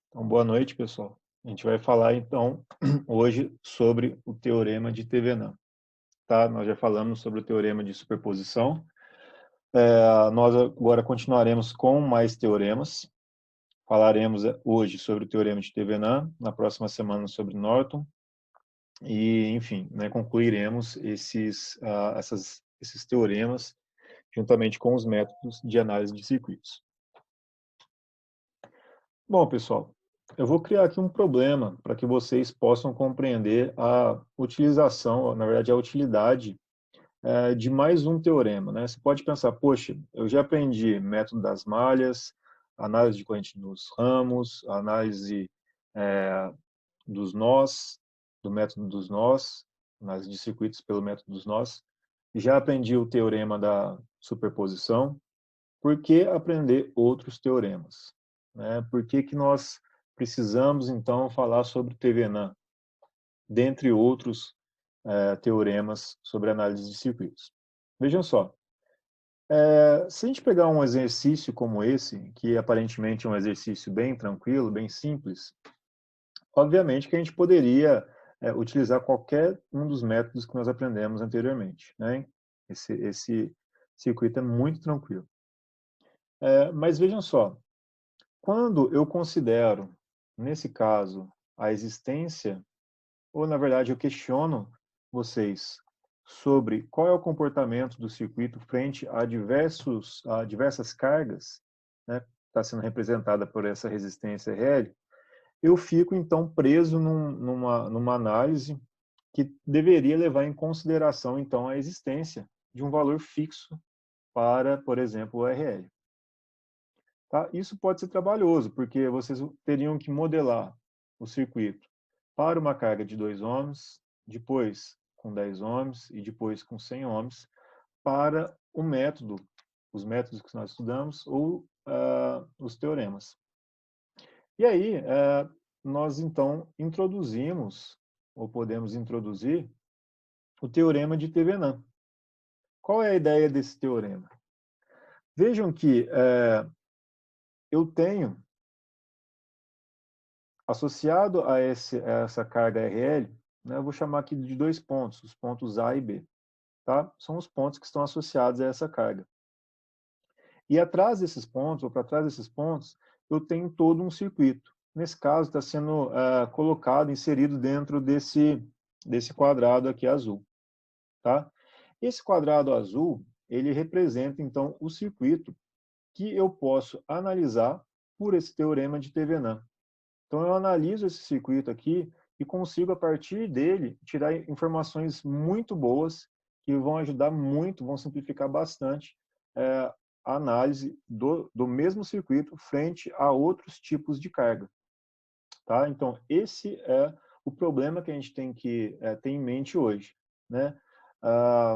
Então, boa noite, pessoal. A gente vai falar, então, hoje sobre o teorema de Thevenin, tá? Nós já falamos sobre o teorema de superposição. Nós agora continuaremos com mais teoremas. Falaremos hoje sobre o teorema de Thevenin, na próxima semana sobre Norton, e, enfim, né, concluiremos esses teoremas juntamente com os métodos de análise de circuitos. Bom, pessoal, eu vou criar aqui um problema para que vocês possam compreender a utilização, na verdade, a utilidade de mais um teorema, né? Você pode pensar, poxa, eu já aprendi método das malhas, análise de corrente nos ramos, análise é, dos nós, do método dos nós, análise de circuitos pelo método dos nós, já aprendi o teorema da superposição. Por que aprender outros teoremas, né? Por que que nós precisamos, então, falar sobre Thevenin, dentre outros teoremas sobre análise de circuitos? Vejam só, se a gente pegar um exercício como esse, que aparentemente é um exercício bem tranquilo, bem simples, obviamente que a gente poderia utilizar qualquer um dos métodos que nós aprendemos anteriormente, né? Esse circuito é muito tranquilo. Mas vejam só, quando eu considero, nesse caso, a existência, ou na verdade eu questiono vocês sobre qual é o comportamento do circuito frente a diversas cargas, né, que está sendo representada por essa resistência RL, eu fico então preso numa análise que deveria levar em consideração então a existência de um valor fixo para, por exemplo, o RL. Tá? Isso pode ser trabalhoso, porque vocês teriam que modelar o circuito para uma carga de 2 ohms, depois com 10 ohms e depois com 100 ohms, para o método, os métodos que nós estudamos, ou os teoremas. E aí, nós então introduzimos, ou podemos introduzir, o teorema de Thevenin. Qual é a ideia desse teorema? Vejam que eu tenho associado a essa carga RL, né, eu vou chamar aqui de dois pontos, os pontos A e B. Tá? São os pontos que estão associados a essa carga. E atrás desses pontos, ou para trás desses pontos, eu tenho todo um circuito. Nesse caso, está sendo colocado, inserido dentro desse quadrado aqui azul. Tá? Esse quadrado azul, ele representa, então, o circuito que eu posso analisar por esse teorema de Thevenin. Então, eu analiso esse circuito aqui e consigo, a partir dele, tirar informações muito boas que vão ajudar muito, vão simplificar bastante a análise do mesmo circuito frente a outros tipos de carga. Tá? Então, esse é o problema que a gente tem que ter em mente hoje. Né?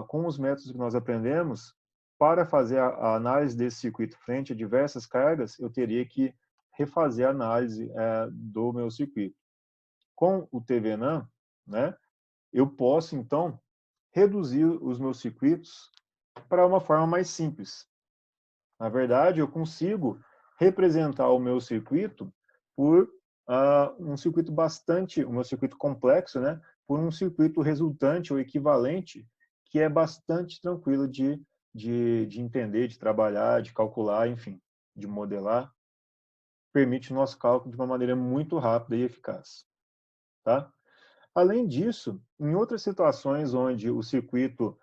Com os métodos que nós aprendemos, para fazer a análise desse circuito frente a diversas cargas, eu teria que refazer a análise do meu circuito. Com o Thevenin, né, eu posso, então, reduzir os meus circuitos para uma forma mais simples. Na verdade, eu consigo representar o meu circuito por o meu circuito complexo, né, por um circuito resultante ou equivalente que é bastante tranquilo de entender, de trabalhar, de calcular, enfim, de modelar. Permite o nosso cálculo de uma maneira muito rápida e eficaz. Tá? Além disso, em outras situações onde o circuito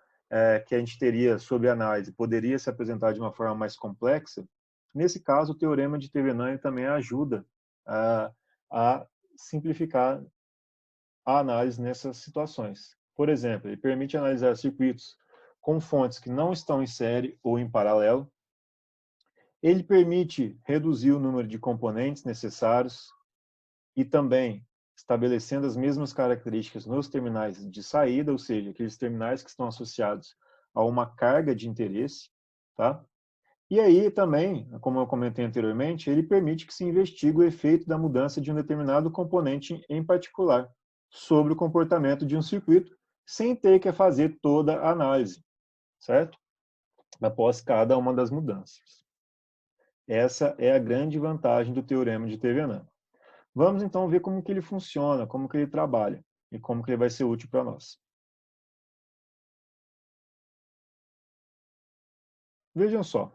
que a gente teria sob análise poderia se apresentar de uma forma mais complexa, nesse caso, o teorema de Thevenin também ajuda a simplificar a análise nessas situações. Por exemplo, ele permite analisar circuitos com fontes que não estão em série ou em paralelo. Ele permite reduzir o número de componentes necessários e também estabelecendo as mesmas características nos terminais de saída, ou seja, aqueles terminais que estão associados a uma carga de interesse, tá? E aí também, como eu comentei anteriormente, ele permite que se investigue o efeito da mudança de um determinado componente em particular sobre o comportamento de um circuito, sem ter que fazer toda a análise, certo? Após cada uma das mudanças. Essa é a grande vantagem do teorema de Thevenin. Vamos então ver como que ele funciona, como que ele trabalha e como que ele vai ser útil para nós. Vejam só,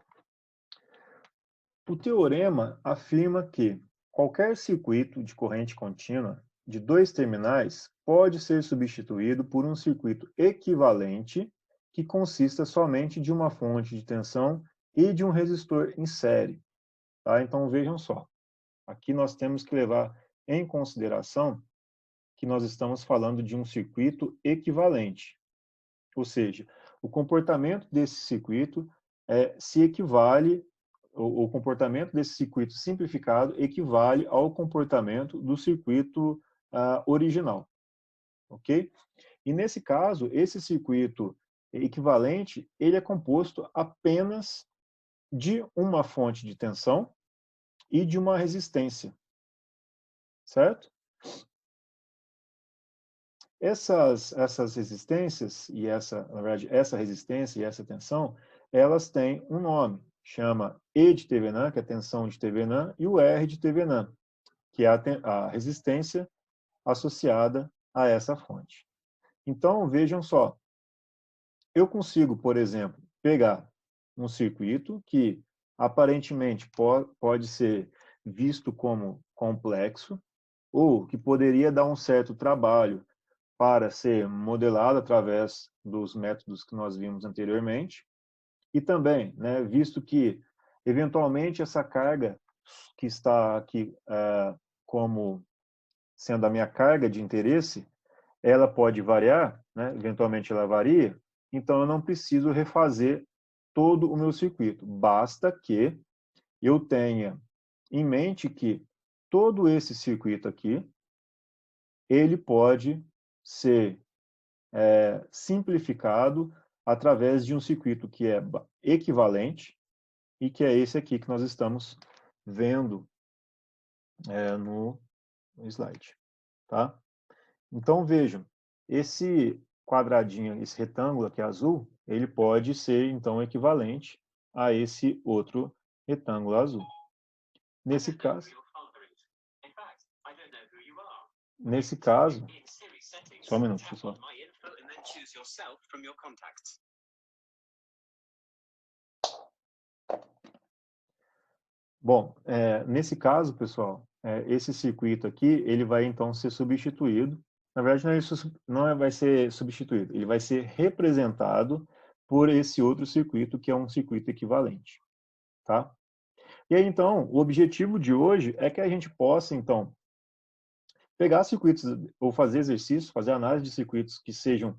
o teorema afirma que qualquer circuito de corrente contínua de dois terminais pode ser substituído por um circuito equivalente que consista somente de uma fonte de tensão e de um resistor em série. Tá? Então vejam só, aqui nós temos que levar em consideração que nós estamos falando de um circuito equivalente, ou seja, o comportamento desse circuito se equivale, o comportamento desse circuito simplificado equivale ao comportamento do circuito original, ok? E nesse caso, esse circuito equivalente, ele é composto apenas de uma fonte de tensão e de uma resistência, certo? Essas resistências e na verdade, essa resistência e essa tensão, elas têm um nome, chama E de Thevenin, que é a tensão de Thevenin, e o R de Thevenin, que é a resistência associada a essa fonte. Então, vejam só, eu consigo, por exemplo, pegar um circuito que aparentemente pode ser visto como complexo, ou que poderia dar um certo trabalho para ser modelado através dos métodos que nós vimos anteriormente. E também, né, visto que, eventualmente, essa carga que está aqui como sendo a minha carga de interesse, ela pode variar, né, eventualmente ela varia, então eu não preciso refazer todo o meu circuito. Basta que eu tenha em mente que todo esse circuito aqui, ele pode ser simplificado através de um circuito que é equivalente e que é esse aqui que nós estamos vendo no slide. Tá? Então, vejam, esse quadradinho, esse retângulo aqui azul, ele pode ser, então, equivalente a esse outro retângulo azul. Nesse caso, só um minuto, pessoal. Bom, nesse caso, pessoal, esse circuito aqui, ele vai então ser substituído. Na verdade, vai ser substituído, ele vai ser representado por esse outro circuito, que é um circuito equivalente. Tá? E aí, então, o objetivo de hoje é que a gente possa, então, pegar circuitos ou fazer exercícios, fazer análise de circuitos que sejam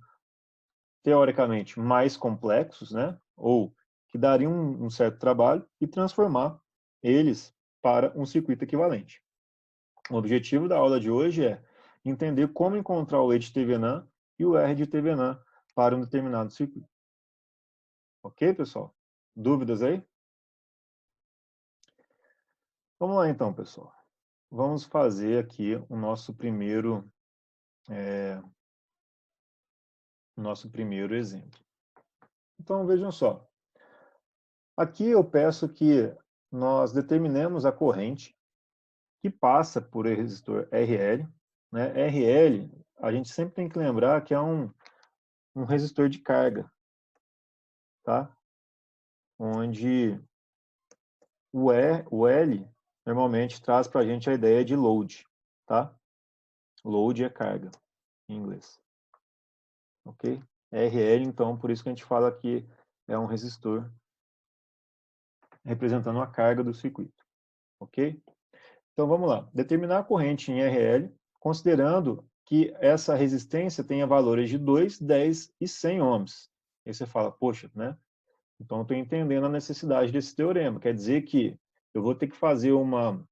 teoricamente mais complexos, né? Ou que dariam um certo trabalho e transformar eles para um circuito equivalente. O objetivo da aula de hoje é entender como encontrar o E de Thevenin e o R de Thevenin para um determinado circuito. Ok, pessoal? Dúvidas aí? Vamos lá então, pessoal. Vamos fazer aqui o nosso primeiro exemplo. Então, vejam só. Aqui eu peço que nós determinemos a corrente que passa por resistor RL. Né? RL, a gente sempre tem que lembrar que é um resistor de carga, tá? Onde o L normalmente traz para a gente a ideia de load, tá? Load é carga, em inglês. Ok? RL, então, por isso que a gente fala que é um resistor representando a carga do circuito. Ok? Então, vamos lá. Determinar a corrente em RL, considerando que essa resistência tenha valores de 2, 10 e 100 ohms. Aí você fala, poxa, né? Então, eu estou entendendo a necessidade desse teorema. Quer dizer que eu vou ter que fazer uma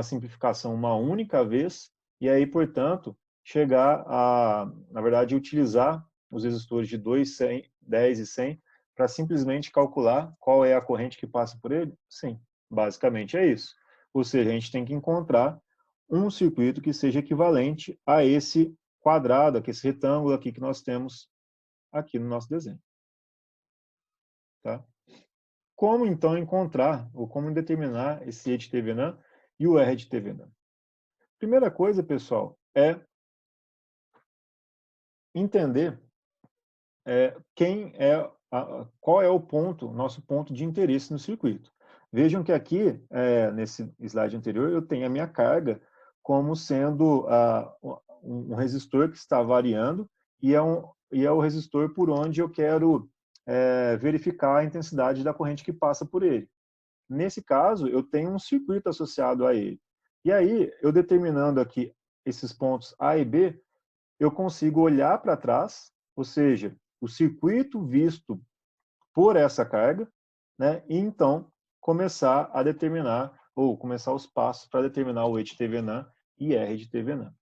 simplificação uma única vez e aí, portanto, chegar a, na verdade, utilizar os resistores de 2, 100, 10 e 100 para simplesmente calcular qual é a corrente que passa por ele? Sim, basicamente é isso. Ou seja, a gente tem que encontrar um circuito que seja equivalente a esse quadrado, a esse retângulo aqui que nós temos aqui no nosso desenho. Tá? Como então encontrar, ou como determinar esse E de Thevenin e o R de Thevenin? Primeira coisa, pessoal, é entender qual é o ponto, nosso ponto de interesse no circuito. Vejam que aqui, nesse slide anterior, eu tenho a minha carga como sendo um resistor que está variando e é o resistor por onde eu quero verificar a intensidade da corrente que passa por ele. Nesse caso, eu tenho um circuito associado a ele. E aí, eu determinando aqui esses pontos A e B, eu consigo olhar para trás, ou seja, o circuito visto por essa carga, né? E então começar a determinar, ou começar os passos para determinar o E de TVNAM e R de TVNAM.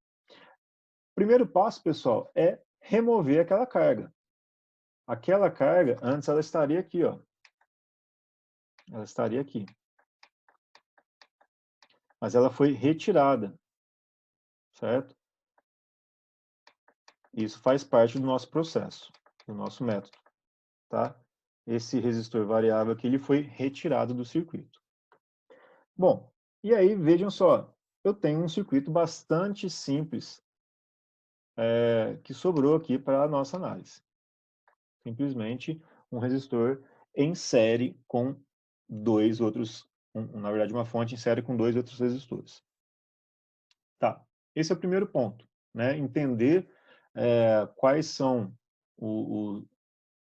Primeiro passo, pessoal, é remover aquela carga. Aquela carga, antes ela estaria aqui, ó. Ela estaria aqui. Mas ela foi retirada, certo? Isso faz parte do nosso processo, do nosso método, tá? Esse resistor variável aqui, ele foi retirado do circuito. Bom, e aí vejam só, eu tenho um circuito bastante simples que sobrou aqui para a nossa análise. Simplesmente um resistor em série com dois outros, na verdade uma fonte em série com dois outros resistores. Tá, esse é o primeiro ponto, né? Entender quais são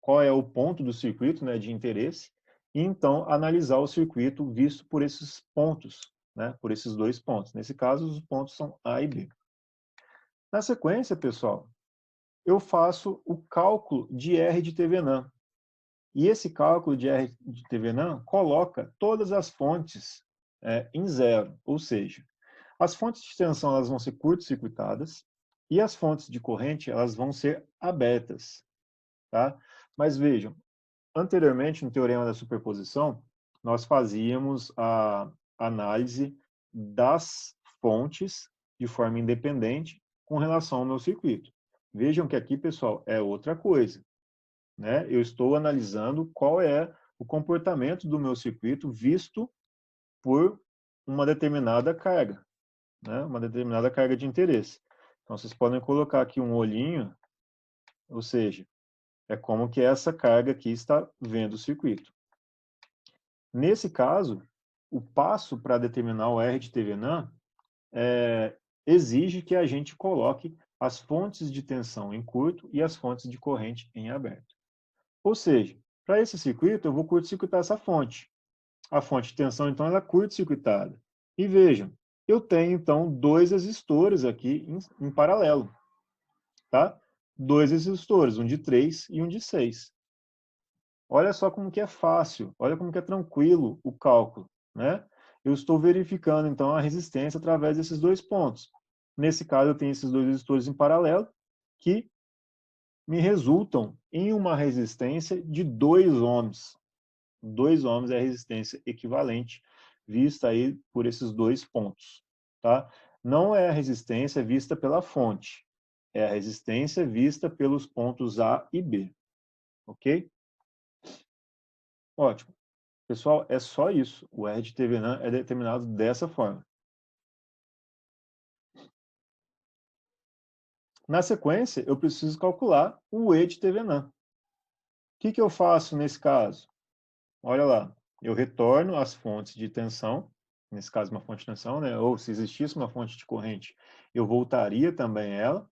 qual é o ponto do circuito, né, de interesse, e então analisar o circuito visto por esses pontos, né, por esses dois pontos. Nesse caso, os pontos são A e B. Na sequência, pessoal, eu faço o cálculo de R de TVNAM. E esse cálculo de R de TVNAM coloca todas as fontes em zero, ou seja, as fontes de tensão elas vão ser curto-circuitadas e as fontes de corrente elas vão ser abertas, tá? Mas vejam, anteriormente, no teorema da superposição, nós fazíamos a análise das fontes de forma independente com relação ao meu circuito. Vejam que aqui, pessoal, é outra coisa, né? Eu estou analisando qual é o comportamento do meu circuito visto por uma determinada carga, né? Uma determinada carga de interesse. Então, vocês podem colocar aqui um olhinho, ou seja, é como que essa carga aqui está vendo o circuito. Nesse caso, o passo para determinar o R de TVNAM exige que a gente coloque as fontes de tensão em curto e as fontes de corrente em aberto. Ou seja, para esse circuito, eu vou curto-circuitar essa fonte. A fonte de tensão, então, ela é curto-circuitada. E vejam, eu tenho, então, dois resistores aqui em paralelo. Tá? Dois resistores, um de 3 e um de 6. Olha só como que é fácil, olha como que é tranquilo o cálculo, né? Eu estou verificando, então, a resistência através desses dois pontos. Nesse caso, eu tenho esses dois resistores em paralelo, que me resultam em uma resistência de 2 ohms. 2 ohms é a resistência equivalente, vista aí por esses dois pontos, tá? Não é a resistência vista pela fonte, é a resistência vista pelos pontos A e B, ok? Ótimo. Pessoal, é só isso. O R de TVNAM é determinado dessa forma. Na sequência, eu preciso calcular o E de TVNAM. O que eu faço nesse caso? Olha lá, eu retorno as fontes de tensão, nesse caso uma fonte de tensão, né? Ou se existisse uma fonte de corrente, eu voltaria também ela,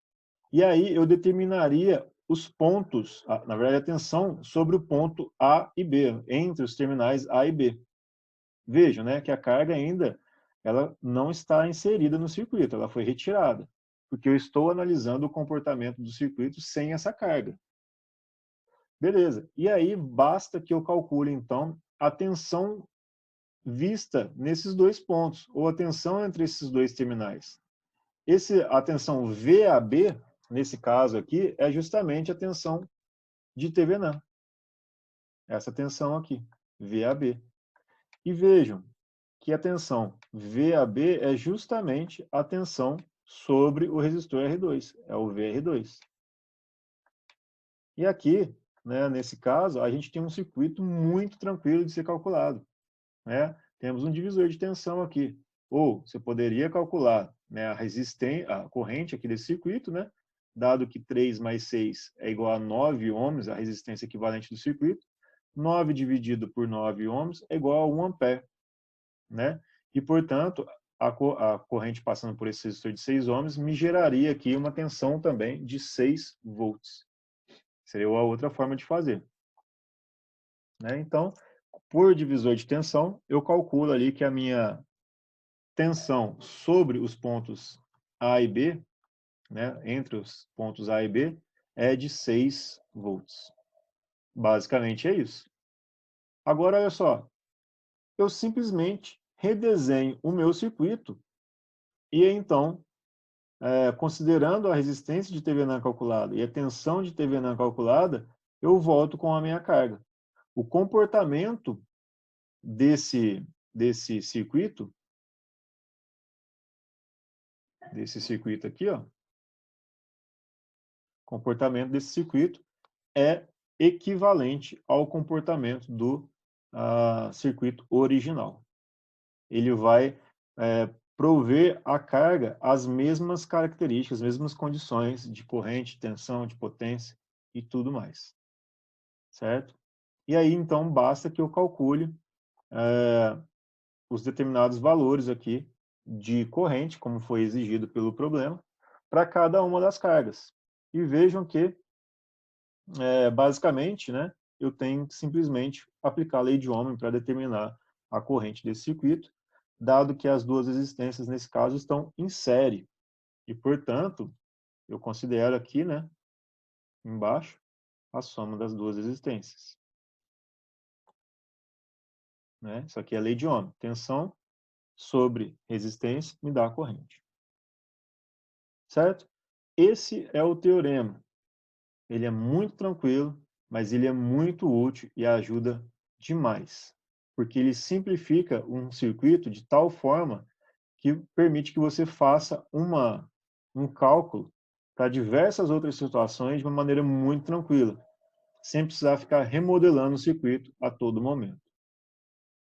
e aí eu determinaria os pontos, na verdade a tensão sobre o ponto A e B, entre os terminais A e B. Vejam, né, que a carga ainda ela não está inserida no circuito, ela foi retirada, porque eu estou analisando o comportamento do circuito sem essa carga. Beleza. E aí basta que eu calcule, então, a tensão vista nesses dois pontos, ou a tensão entre esses dois terminais. A tensão VAB, nesse caso aqui, é justamente a tensão de TVNAM. Essa tensão aqui, VAB. E vejam, que a tensão VAB é justamente a tensão sobre o resistor R2, é o VR2. E aqui, né, nesse caso, a gente tem um circuito muito tranquilo de ser calculado. Né? Temos um divisor de tensão aqui, Ou você poderia calcular, né, a corrente aqui desse circuito, né, dado que 3 mais 6 é igual a 9 ohms, a resistência equivalente do circuito, 9 dividido por 9 ohms é igual a 1 ampere, né? E, portanto, a corrente passando por esse resistor de 6 ohms me geraria aqui uma tensão também de 6 volts. Seria a outra forma de fazer, né? Então, por divisor de tensão, eu calculo ali que a minha tensão sobre os pontos A e B, né, entre os pontos A e B, é de 6 volts. Basicamente é isso. Agora, olha só, eu simplesmente redesenho o meu circuito e então, considerando a resistência de TVNAN calculada e a tensão de TVNAN calculada, eu volto com a minha carga. O comportamento desse circuito aqui, ó, comportamento desse circuito é equivalente ao comportamento do circuito original. Ele vai prover à carga as mesmas características, as mesmas condições de corrente, tensão, de potência e tudo mais. Certo? E aí, então, basta que eu calcule os determinados valores aqui de corrente, como foi exigido pelo problema, para cada uma das cargas. E vejam que, basicamente, né, eu tenho que simplesmente aplicar a lei de Ohm para determinar a corrente desse circuito, dado que as duas resistências, nesse caso, estão em série. E, portanto, eu considero aqui, né, embaixo, a soma das duas resistências. Né? Isso aqui é a lei de Ohm. Tensão sobre resistência me dá a corrente. Certo? Esse é o teorema. Ele é muito tranquilo, mas ele é muito útil e ajuda demais. Porque ele simplifica um circuito de tal forma que permite que você faça um cálculo para diversas outras situações de uma maneira muito tranquila, sem precisar ficar remodelando o circuito a todo momento.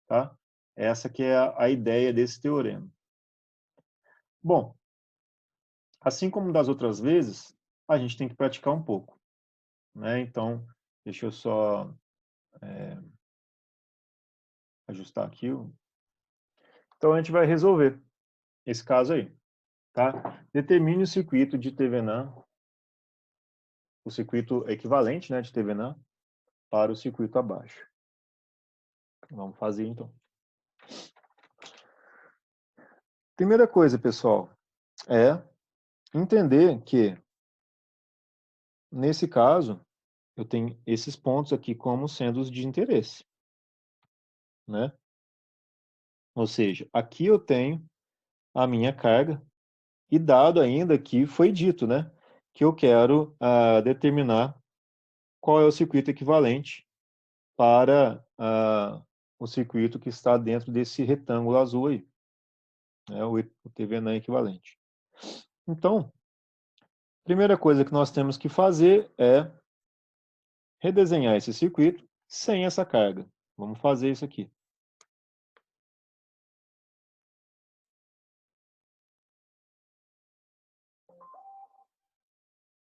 Tá? Essa que é a ideia desse teorema. Bom, assim como das outras vezes, a gente tem que praticar um pouco. Né? Então, deixa eu só ajustar aqui. Então, a gente vai resolver esse caso aí. Tá? Determine o circuito de TVNAN, o circuito equivalente, né, de TVNAN, para o circuito abaixo. Vamos fazer, então. Primeira coisa, pessoal, é entender que, nesse caso, eu tenho esses pontos aqui como sendo os de interesse. Né? Ou seja, aqui eu tenho a minha carga, e dado ainda que foi dito, né, que eu quero determinar qual é o circuito equivalente para o circuito que está dentro desse retângulo azul aí, né, o TVNAN equivalente. Então, a primeira coisa que nós temos que fazer é redesenhar esse circuito sem essa carga. Vamos fazer isso aqui.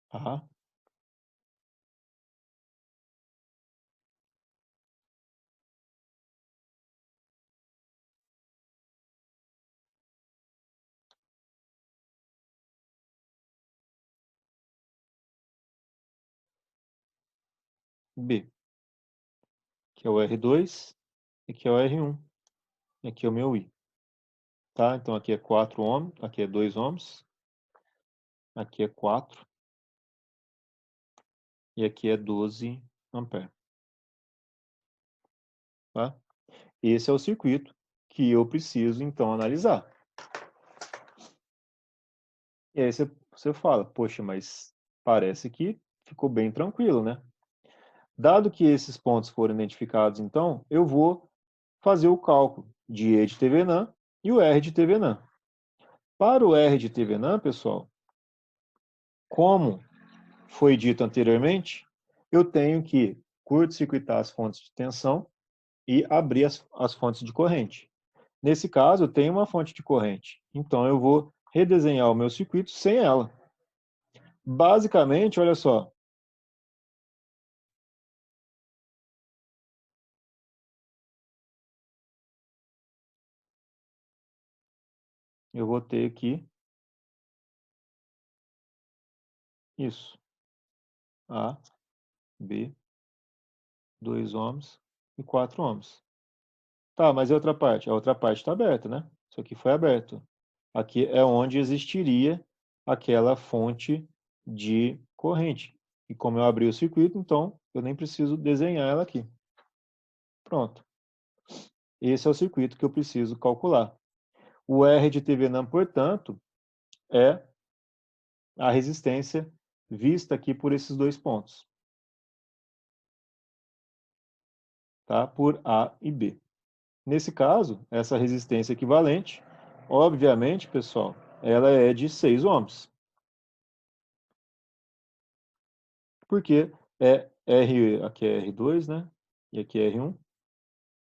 Tá? B, que é o R2, aqui é o R1, e aqui é o meu I. Tá? Então aqui é 4 ohms, aqui é 2 ohms, aqui é 4, e aqui é 12 amperes. Tá? Esse é o circuito que eu preciso, então, analisar. E aí você fala, poxa, mas parece que ficou bem tranquilo, né? Dado que esses pontos foram identificados, então, eu vou fazer o cálculo de E de TVNAN e o R de TVNAN. Para o R de TVNAN, pessoal, como foi dito anteriormente, eu tenho que curto-circuitar as fontes de tensão e abrir as fontes de corrente. Nesse caso, eu tenho uma fonte de corrente. Então, eu vou redesenhar o meu circuito sem ela. Basicamente, olha só. Eu vou ter aqui isso. A, B, 2 ohms e 4 ohms. Tá, mas e a outra parte? A outra parte está aberta, né? Isso aqui foi aberto. Aqui é onde existiria aquela fonte de corrente. E como eu abri o circuito, então eu nem preciso desenhar ela aqui. Pronto. Esse é o circuito que eu preciso calcular. O R de Thevenin, portanto, é a resistência vista aqui por esses dois pontos. Tá? Por A e B. Nesse caso, essa resistência equivalente, obviamente, pessoal, ela é de 6 ohms. Porque é R, aqui é R2, né? E aqui é R1.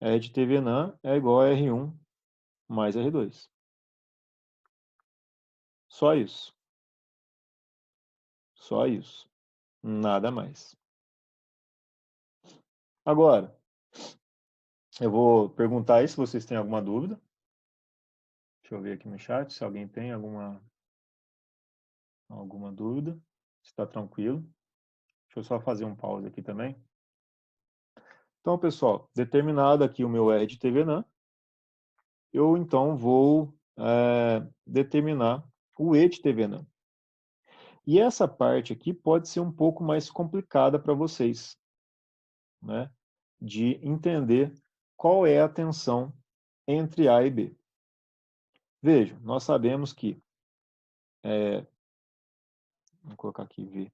R de Thevenin é igual a R1 mais R2. Só isso. Só isso. Nada mais. Agora, eu vou perguntar aí se vocês têm alguma dúvida. Deixa eu ver aqui no chat se alguém tem alguma dúvida. Se está tranquilo. Deixa eu só fazer um pause aqui também. Então, pessoal, determinado aqui o meu R de Thevenin, eu então vou determinar o E de Thevenin. E essa parte aqui pode ser um pouco mais complicada para vocês, né? De entender qual é a tensão entre A e B. Vejam, nós sabemos que, vou colocar aqui V.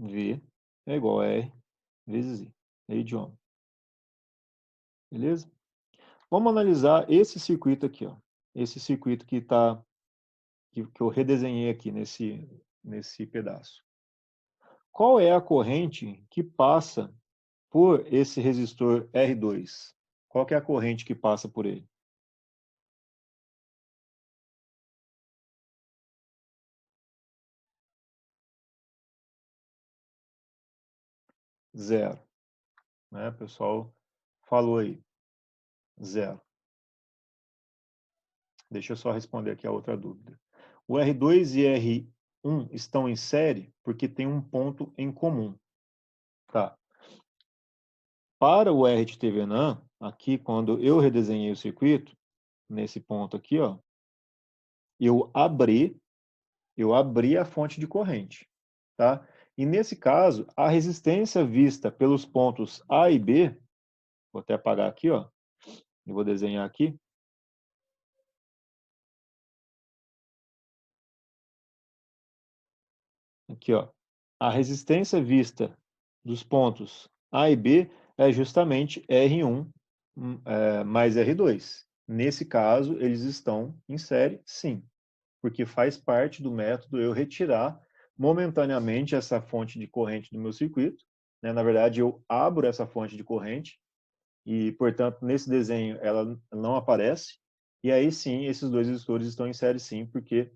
V é igual a R vezes I, lei de Ohm. Beleza? Vamos analisar esse circuito aqui, ó. Esse circuito que eu redesenhei aqui nesse pedaço. Qual é a corrente que passa por esse resistor R2? Qual que é a corrente que passa por ele? Zero. Né? O pessoal falou aí. Zero. Deixa eu só responder aqui a outra dúvida. O R2 e R1 estão em série porque tem um ponto em comum. Tá. Para o R de Thevenin, aqui quando eu redesenhei o circuito, nesse ponto aqui, ó, eu abri a fonte de corrente, tá? E nesse caso, a resistência vista pelos pontos A e B, vou até apagar aqui, ó, e vou desenhar aqui. Aqui, ó. A resistência vista dos pontos A e B é justamente R1 mais R2. Nesse caso, eles estão em série, sim, porque faz parte do método eu retirar momentaneamente essa fonte de corrente do meu circuito. Né? Na verdade, eu abro essa fonte de corrente e, portanto, nesse desenho ela não aparece. E aí sim, esses dois resistores estão em série sim, porque,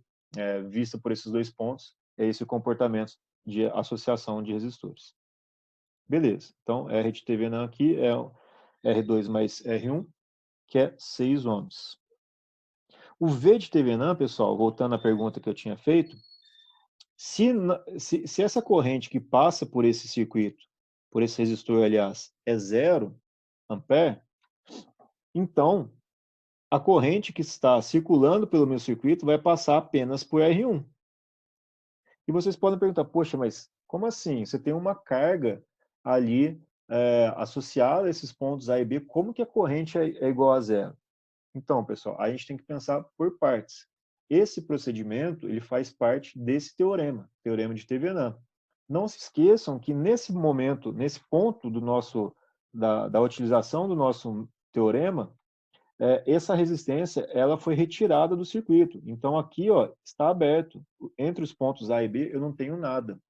vista por esses dois pontos, é esse o comportamento de associação de resistores. Beleza. Então, R de Thevenin aqui é R2 mais R1, que é 6 ohms. O V de Thevenin, pessoal, voltando à pergunta que eu tinha feito, se essa corrente que passa por esse circuito, por esse resistor, aliás, é 0 ampere, então a corrente que está circulando pelo meu circuito vai passar apenas por R1. E vocês podem perguntar, poxa, mas como assim? Você tem uma carga ali associada a esses pontos A e B, como que a corrente é igual a zero? Então, pessoal, a gente tem que pensar por partes. Esse procedimento ele faz parte desse teorema de Thevenin. Não se esqueçam que nesse momento, nesse ponto da utilização do nosso teorema, essa resistência ela foi retirada do circuito. Então aqui ó, está aberto. Entre os pontos A e B eu não tenho nada.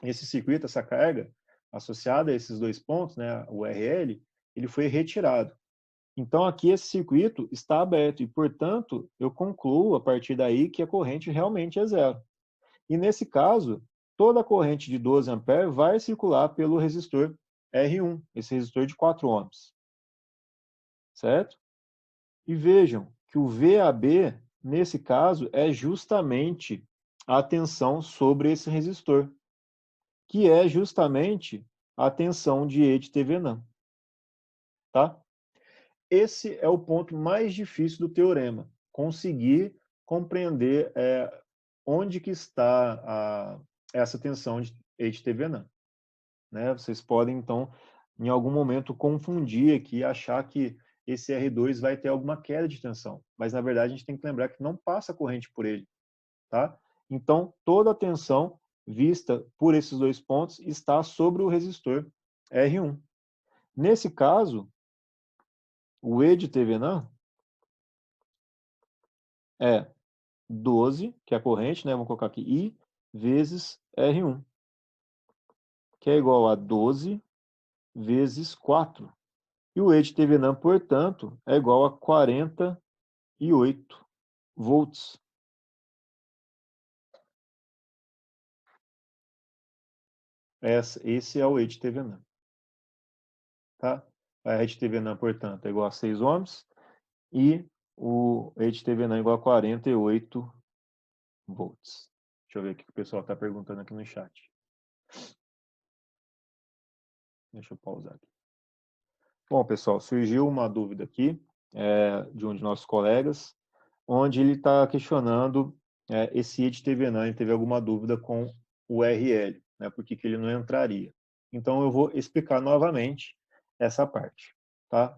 Esse circuito, essa carga, associada a esses dois pontos, né, o RL, ele foi retirado. Então, aqui esse circuito está aberto e, portanto, eu concluo a partir daí que a corrente realmente é zero. E, nesse caso, toda a corrente de 12 amperes vai circular pelo resistor R1, esse resistor de 4 ohms. Certo? E vejam que o VAB, nesse caso, é justamente a tensão sobre esse resistor, que é justamente a tensão de E de Thevenin. Tá? Esse é o ponto mais difícil do teorema, conseguir compreender onde que está essa tensão de E de Thevenin. Né? Vocês podem, então, em algum momento, confundir aqui e achar que esse R2 vai ter alguma queda de tensão. Mas, na verdade, a gente tem que lembrar que não passa corrente por ele. Tá? Então, toda a tensão vista por esses dois pontos está sobre o resistor R1. Nesse caso, o E de Thevenin é 12, que é a corrente, né? Vamos colocar aqui I vezes R1, que é igual a 12 vezes 4. E o E de Thevenin, portanto, é igual a 48 volts. Esse é o E de Thevenin. Tá? A E de Thevenin, portanto, é igual a 6 ohms. E o E de Thevenin é igual a 48 volts. Deixa eu ver o que o pessoal está perguntando aqui no chat. Deixa eu pausar aqui. Bom, pessoal, surgiu uma dúvida aqui de um de nossos colegas, onde ele está questionando esse E de Thevenin, ele teve alguma dúvida com o RL, né, por que ele não entraria. Então, eu vou explicar novamente essa parte, tá?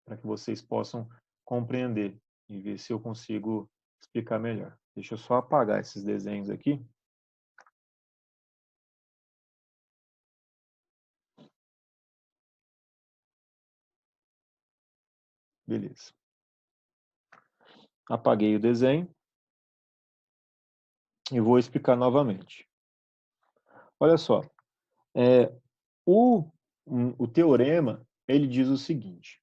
Para que vocês possam compreender e ver se eu consigo explicar melhor. Deixa eu só apagar esses desenhos aqui. Beleza. Apaguei o desenho e vou explicar novamente. Olha só, o teorema, ele diz o seguinte,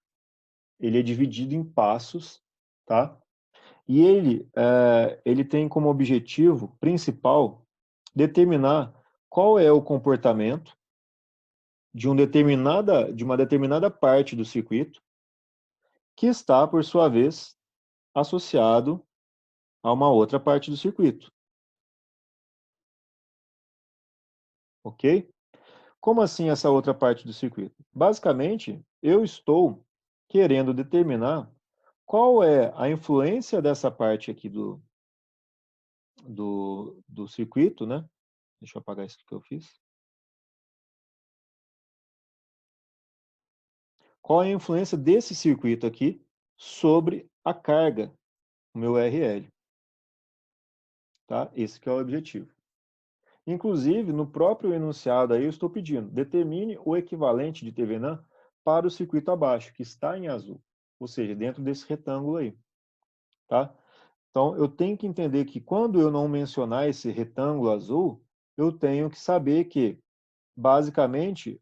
ele é dividido em passos, tá? E ele tem como objetivo principal determinar qual é o comportamento de uma determinada parte do circuito que está, por sua vez, associado a uma outra parte do circuito. Ok? Como assim essa outra parte do circuito? Basicamente, eu estou querendo determinar qual é a influência dessa parte aqui do circuito, né? Deixa eu apagar isso que eu fiz. Qual é a influência desse circuito aqui sobre a carga, o meu RL. Tá? Esse que é o objetivo. Inclusive, no próprio enunciado aí, eu estou pedindo, determine o equivalente de Thevenin para o circuito abaixo, que está em azul. Ou seja, dentro desse retângulo aí. Tá? Então, eu tenho que entender que quando eu não mencionar esse retângulo azul, eu tenho que saber que, basicamente,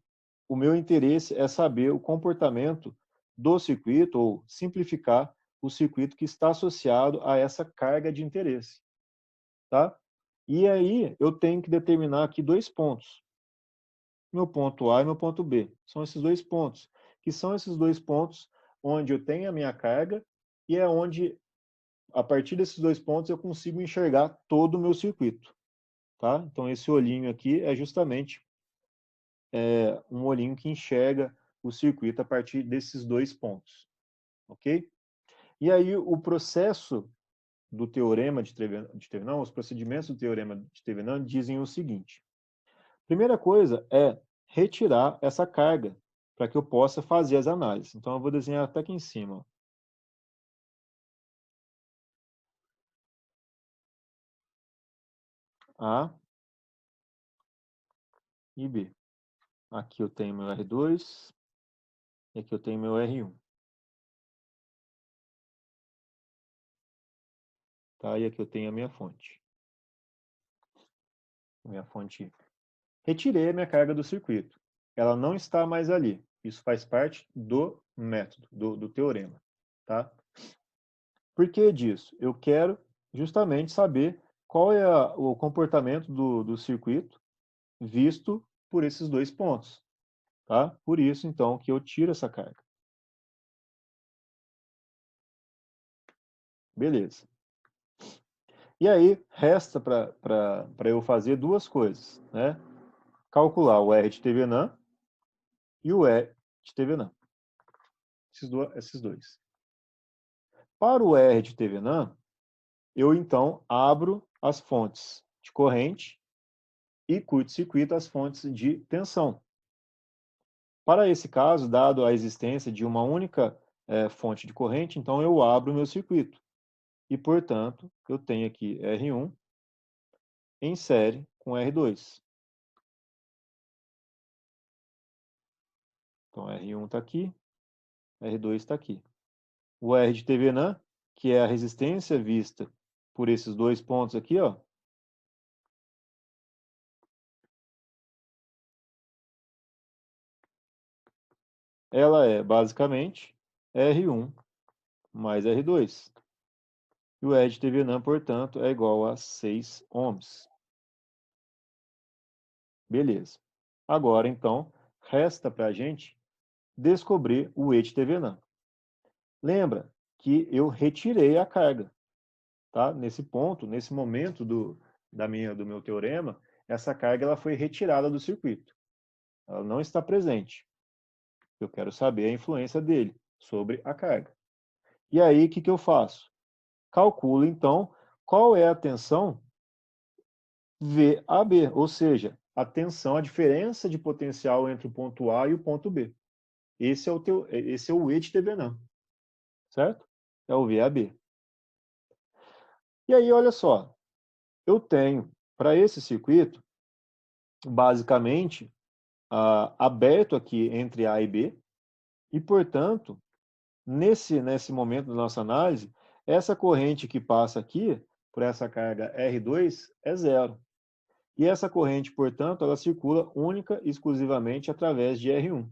o meu interesse é saber o comportamento do circuito, ou simplificar o circuito que está associado a essa carga de interesse. Tá? E aí, eu tenho que determinar aqui dois pontos. Meu ponto A e meu ponto B. São esses dois pontos. Que são esses dois pontos onde eu tenho a minha carga e é onde, a partir desses dois pontos, eu consigo enxergar todo o meu circuito. Tá? Então, esse olhinho aqui é justamente um olhinho que enxerga o circuito a partir desses dois pontos. Ok? E aí, o processo do teorema de Thevenin, os procedimentos do teorema de Thevenin dizem o seguinte. Primeira coisa é retirar essa carga para que eu possa fazer as análises. Então, eu vou desenhar até aqui em cima. A e B. Aqui eu tenho meu R2 e aqui eu tenho meu R1. Tá? E aqui eu tenho a minha fonte. Minha fonte. Retirei a minha carga do circuito. ela não está mais ali. Isso faz parte do método, do teorema, tá? Por que disso? Eu quero justamente saber qual é o comportamento do circuito visto por esses dois pontos, tá? Por isso, então, que eu tiro essa carga. Beleza. E aí, resta para eu fazer duas coisas, né? Calcular o R de TVNAM e o E de TVNAM. Esses dois. Para o R de TVNAM, eu então abro as fontes de corrente e curto-circuito as fontes de tensão. Para esse caso, dado a existência de uma única fonte de corrente, então eu abro o meu circuito. E, portanto, eu tenho aqui R1 em série com R2. Então, R1 está aqui, R2 está aqui. O R de TVNAM, que é a resistência vista por esses dois pontos aqui, ó, ela é basicamente R1 mais R2. E o R de TVNAM, portanto, é igual a 6 ohms. Beleza. Agora, então, resta para a gente descobrir o E de TVNAM. Lembra que eu retirei a carga, tá? Nesse ponto, nesse momento do meu teorema, essa carga ela foi retirada do circuito. Ela não está presente. Eu quero saber a influência dele sobre a carga. E aí, o que eu faço? Calculo, então, qual é a tensão VAB, ou seja, a tensão, a diferença de potencial entre o ponto A e o ponto B. Esse é o E de TVNAM, certo? É o VAB. E aí, olha só, eu tenho, para esse circuito, basicamente, aberto aqui entre A e B, e, portanto, nesse momento da nossa análise, essa corrente que passa aqui, por essa carga R2, é zero. E essa corrente, portanto, ela circula única e exclusivamente através de R1.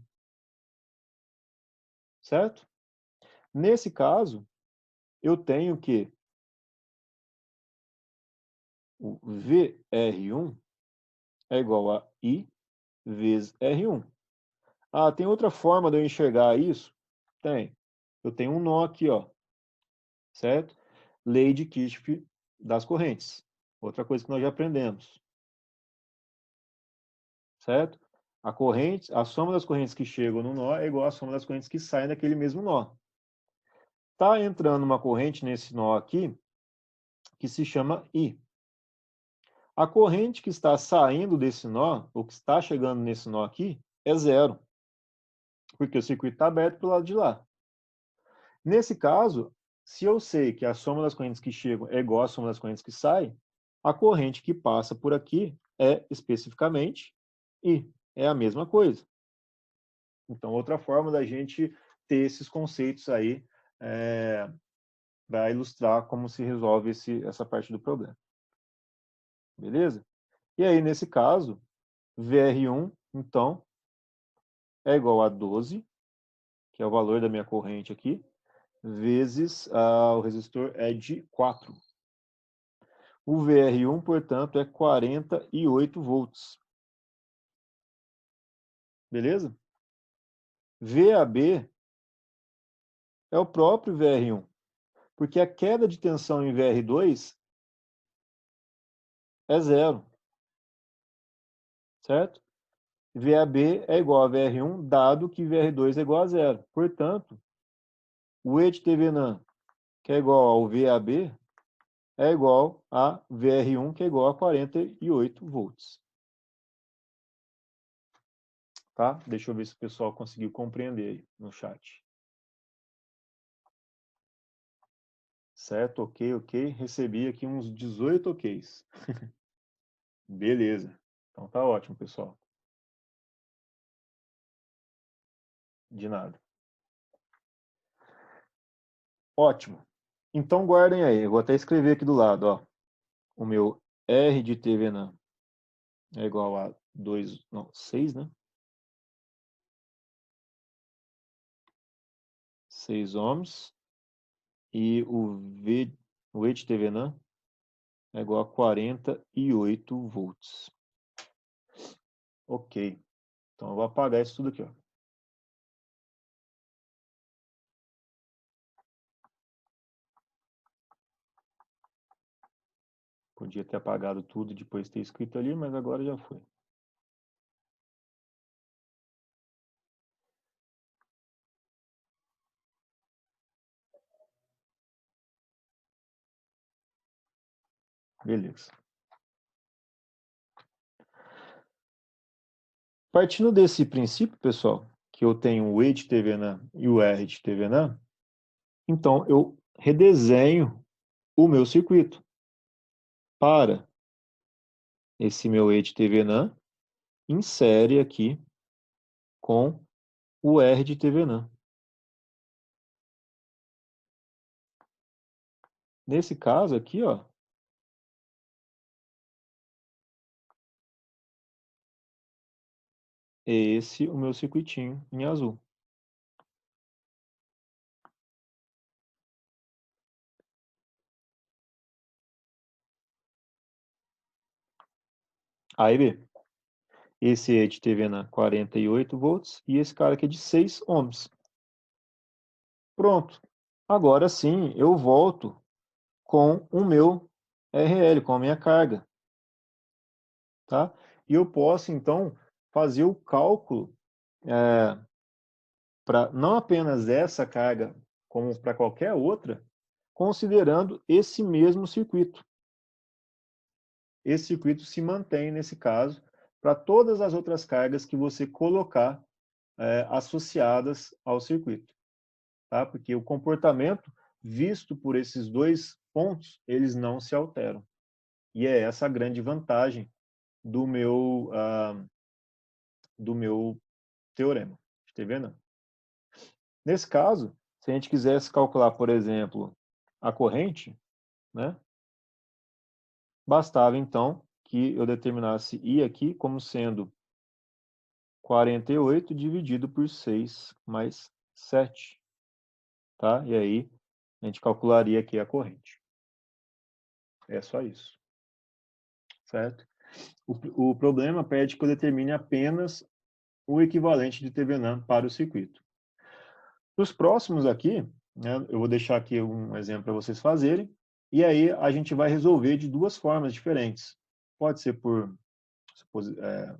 Certo? Nesse caso, eu tenho que o VR1 é igual a I vezes R1. Ah, tem outra forma de eu enxergar isso? Tem. Eu tenho um nó aqui, ó. Certo? Lei de Kirchhoff das correntes. Outra coisa que nós já aprendemos. Certo? A soma das correntes que chegam no nó é igual à soma das correntes que saem daquele mesmo nó. Está entrando uma corrente nesse nó aqui, que se chama I. A corrente que está saindo desse nó, ou que está chegando nesse nó aqui, é zero, porque o circuito está aberto para o lado de lá. Nesse caso, se eu sei que a soma das correntes que chegam é igual à soma das correntes que saem, a corrente que passa por aqui é especificamente I. É a mesma coisa. Então, outra forma da gente ter esses conceitos aí para ilustrar como se resolve essa parte do problema. Beleza? E aí, nesse caso, VR1, então, é igual a 12, que é o valor da minha corrente aqui, vezes o resistor é de 4. O VR1, portanto, é 48 volts. Beleza? VAB é o próprio VR1, porque a queda de tensão em VR2 é zero. Certo? VAB é igual a VR1, dado que VR2 é igual a zero. Portanto, o E de TVNAM, que é igual ao VAB, é igual a VR1, que é igual a 48 volts. Tá? Deixa eu ver se o pessoal conseguiu compreender aí no chat. Certo, ok, ok. Recebi aqui uns 18 oks. Beleza. Então tá ótimo, pessoal. De nada. Ótimo. Então guardem aí. Eu vou até escrever aqui do lado, ó. O meu R de TVNAM é igual a 2, não, 6, né? 6 ohms. E o E de TVNAN é igual a 48 volts. Ok. Então, eu vou apagar isso tudo aqui, ó. Podia ter apagado tudo e depois ter escrito ali, mas agora já foi. Beleza. Partindo desse princípio, pessoal, que eu tenho o E de TVNAN e o R de TVNAN, então eu redesenho o meu circuito para esse meu E de TVNAN, insere aqui com o R de TVNAN. Nesse caso aqui, ó, é esse o meu circuitinho em azul. Aí, B. Esse é de TVNAN 48 volts e esse cara aqui é de 6 ohms. Pronto. Agora sim, eu volto com o meu RL, com a minha carga. Tá? E eu posso, então, fazer o cálculo para não apenas essa carga, como para qualquer outra, considerando esse mesmo circuito. Esse circuito se mantém, nesse caso, para todas as outras cargas que você colocar associadas ao circuito. Tá? Porque o comportamento visto por esses dois pontos, eles não se alteram. E é essa a grande vantagem do meu teorema de TVNAN. Nesse caso, se a gente quisesse calcular, por exemplo, a corrente, né, bastava então que eu determinasse I aqui como sendo 48 dividido por 6 mais 7. Tá? E aí a gente calcularia aqui a corrente. É só isso. Certo? O problema pede que eu determine apenas o equivalente de TVNAN para o circuito. Os próximos aqui, né, eu vou deixar aqui um exemplo para vocês fazerem, e aí a gente vai resolver de duas formas diferentes. Pode ser por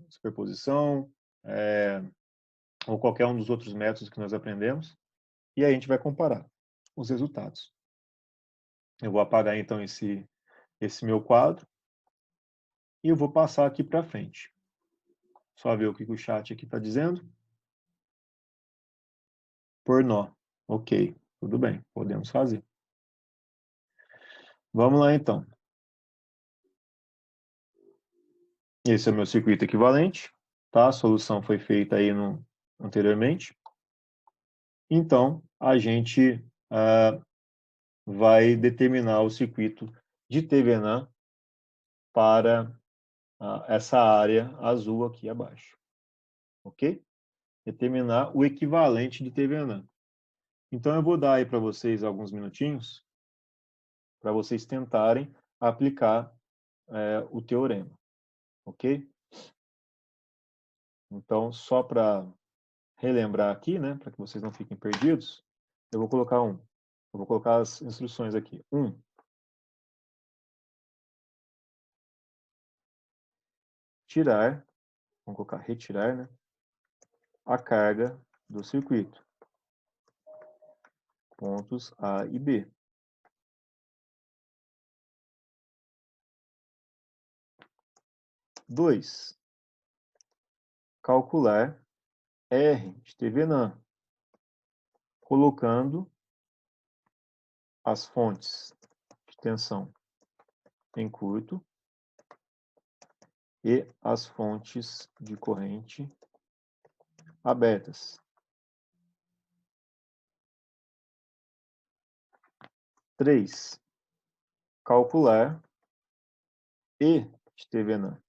superposição, ou qualquer um dos outros métodos que nós aprendemos, e aí a gente vai comparar os resultados. Eu vou apagar então esse meu quadro, e eu vou passar aqui para frente. Só ver o que o chat aqui está dizendo. Por nó. Ok, tudo bem, podemos fazer. Vamos lá então. Esse é o meu circuito equivalente, tá? A solução foi feita aí anteriormente. Então, a gente vai determinar o circuito de TVNAN para essa área azul aqui abaixo. Ok? Determinar o equivalente de TVNAN. Então, eu vou dar aí para vocês alguns minutinhos para vocês tentarem aplicar o teorema. Ok? Então, só para relembrar aqui, né, para que vocês não fiquem perdidos, eu vou colocar eu vou colocar as instruções aqui. Tirar, vamos colocar retirar, né, a carga do circuito. Pontos A e B. 2. Calcular R de TVNAN, colocando as fontes de tensão em curto e as fontes de corrente abertas. 3. Calcular E de TVNAN.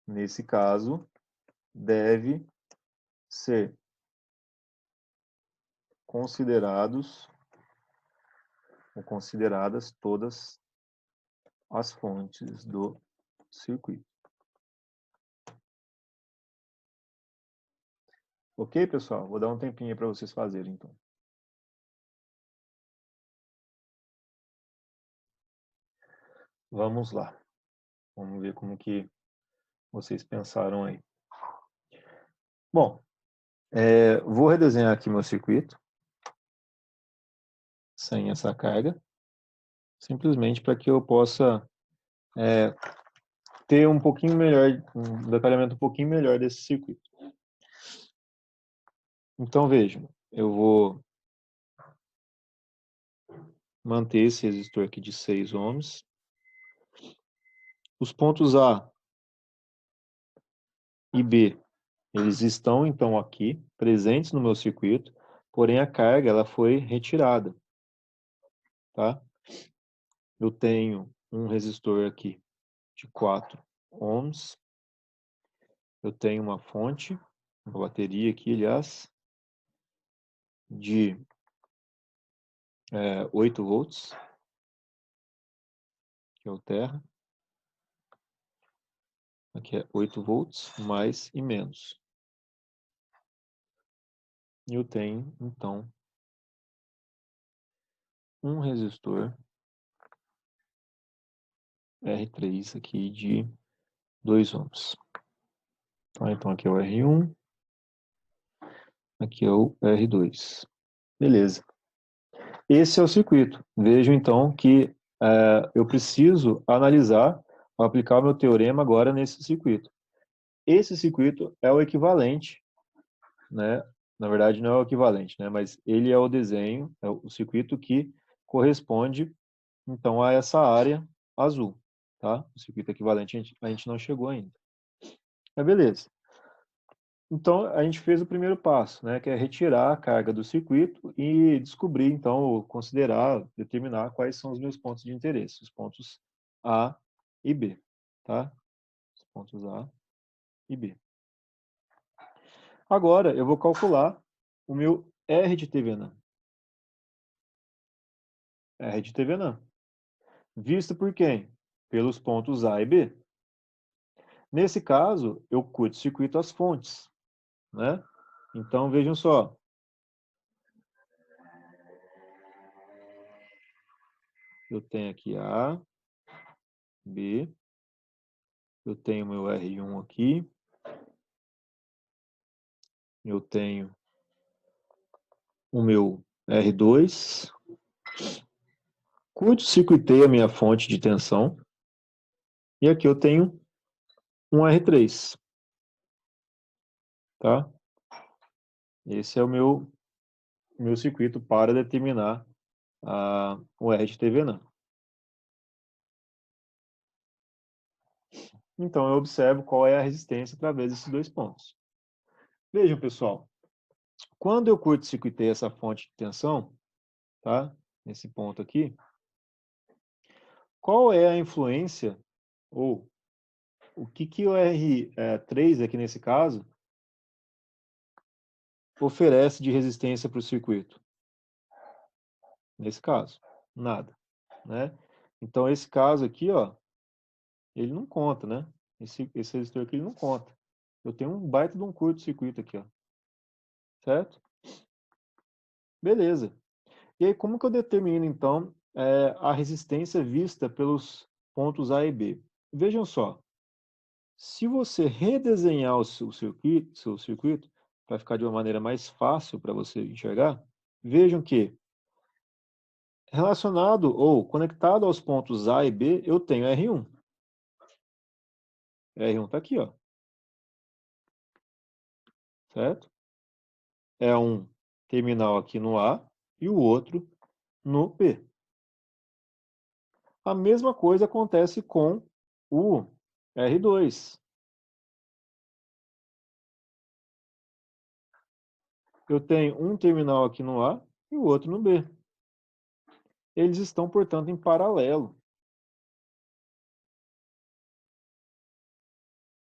Nesse caso, deve ser considerados ou consideradas todas as fontes do circuito. Ok, pessoal? Vou dar um tempinho para vocês fazerem, então. Vamos lá. Vamos ver como que vocês pensaram aí. Bom, vou redesenhar aqui meu circuito sem essa carga, simplesmente para que eu possa ter um pouquinho melhor, um detalhamento um pouquinho melhor desse circuito. Então vejam, eu vou manter esse resistor aqui de 6 ohms. Os pontos A e B, eles estão então aqui, presentes no meu circuito, porém a carga ela foi retirada, tá? Eu tenho um resistor aqui de 4 ohms, eu tenho uma fonte, uma bateria aqui, aliás, de 8 volts, que é o terra. Aqui é 8 volts, mais e menos. E eu tenho, então, um resistor R3 aqui de 2 ohms. Então aqui é o R1, aqui é o R2. Beleza. Esse é o circuito. Vejo então que eu preciso analisar, aplicar o meu teorema agora nesse circuito. Esse circuito é o equivalente, né? Na verdade não é o equivalente, né? Mas ele é o desenho, é o circuito que corresponde então a essa área azul, tá? O circuito equivalente a gente não chegou ainda. Beleza. Então, a gente fez o primeiro passo, né, que é retirar a carga do circuito e descobrir, então, ou considerar, determinar quais são os meus pontos de interesse, os pontos A e B, tá? Os pontos A e B. Agora, eu vou calcular o meu R de TVNAM. R de TVNAM. Visto por quem? Pelos pontos A e B. Nesse caso, eu curto-circuito as fontes, né? Então, vejam só. Eu tenho aqui A, B, eu tenho meu R1 aqui, eu tenho o meu R2, curto-circuitei a minha fonte de tensão, e aqui eu tenho um R3, tá? Esse é o meu circuito para determinar o R de TVNAM. Então, eu observo qual é a resistência através desses dois pontos. Vejam, pessoal, quando eu curto-circuitei essa fonte de tensão, tá? Nesse ponto aqui, qual é a influência, ou o que o R3 aqui nesse caso, oferece de resistência para o circuito? Nesse caso, nada, né? Então, esse caso aqui, ó, ele não conta, né? Esse resistor aqui, ele não conta. Eu tenho um baita de um curto-circuito aqui, ó. Certo? Beleza. E aí, como que eu determino, então, a resistência vista pelos pontos A e B? Vejam só. Se você redesenhar o seu circuito para ficar de uma maneira mais fácil para você enxergar, vejam que relacionado ou conectado aos pontos A e B, eu tenho R1. R1 está aqui, ó. Certo? É um terminal aqui no A e o outro no B. A mesma coisa acontece com o R2. Eu tenho um terminal aqui no A e o outro no B. Eles estão, portanto, em paralelo.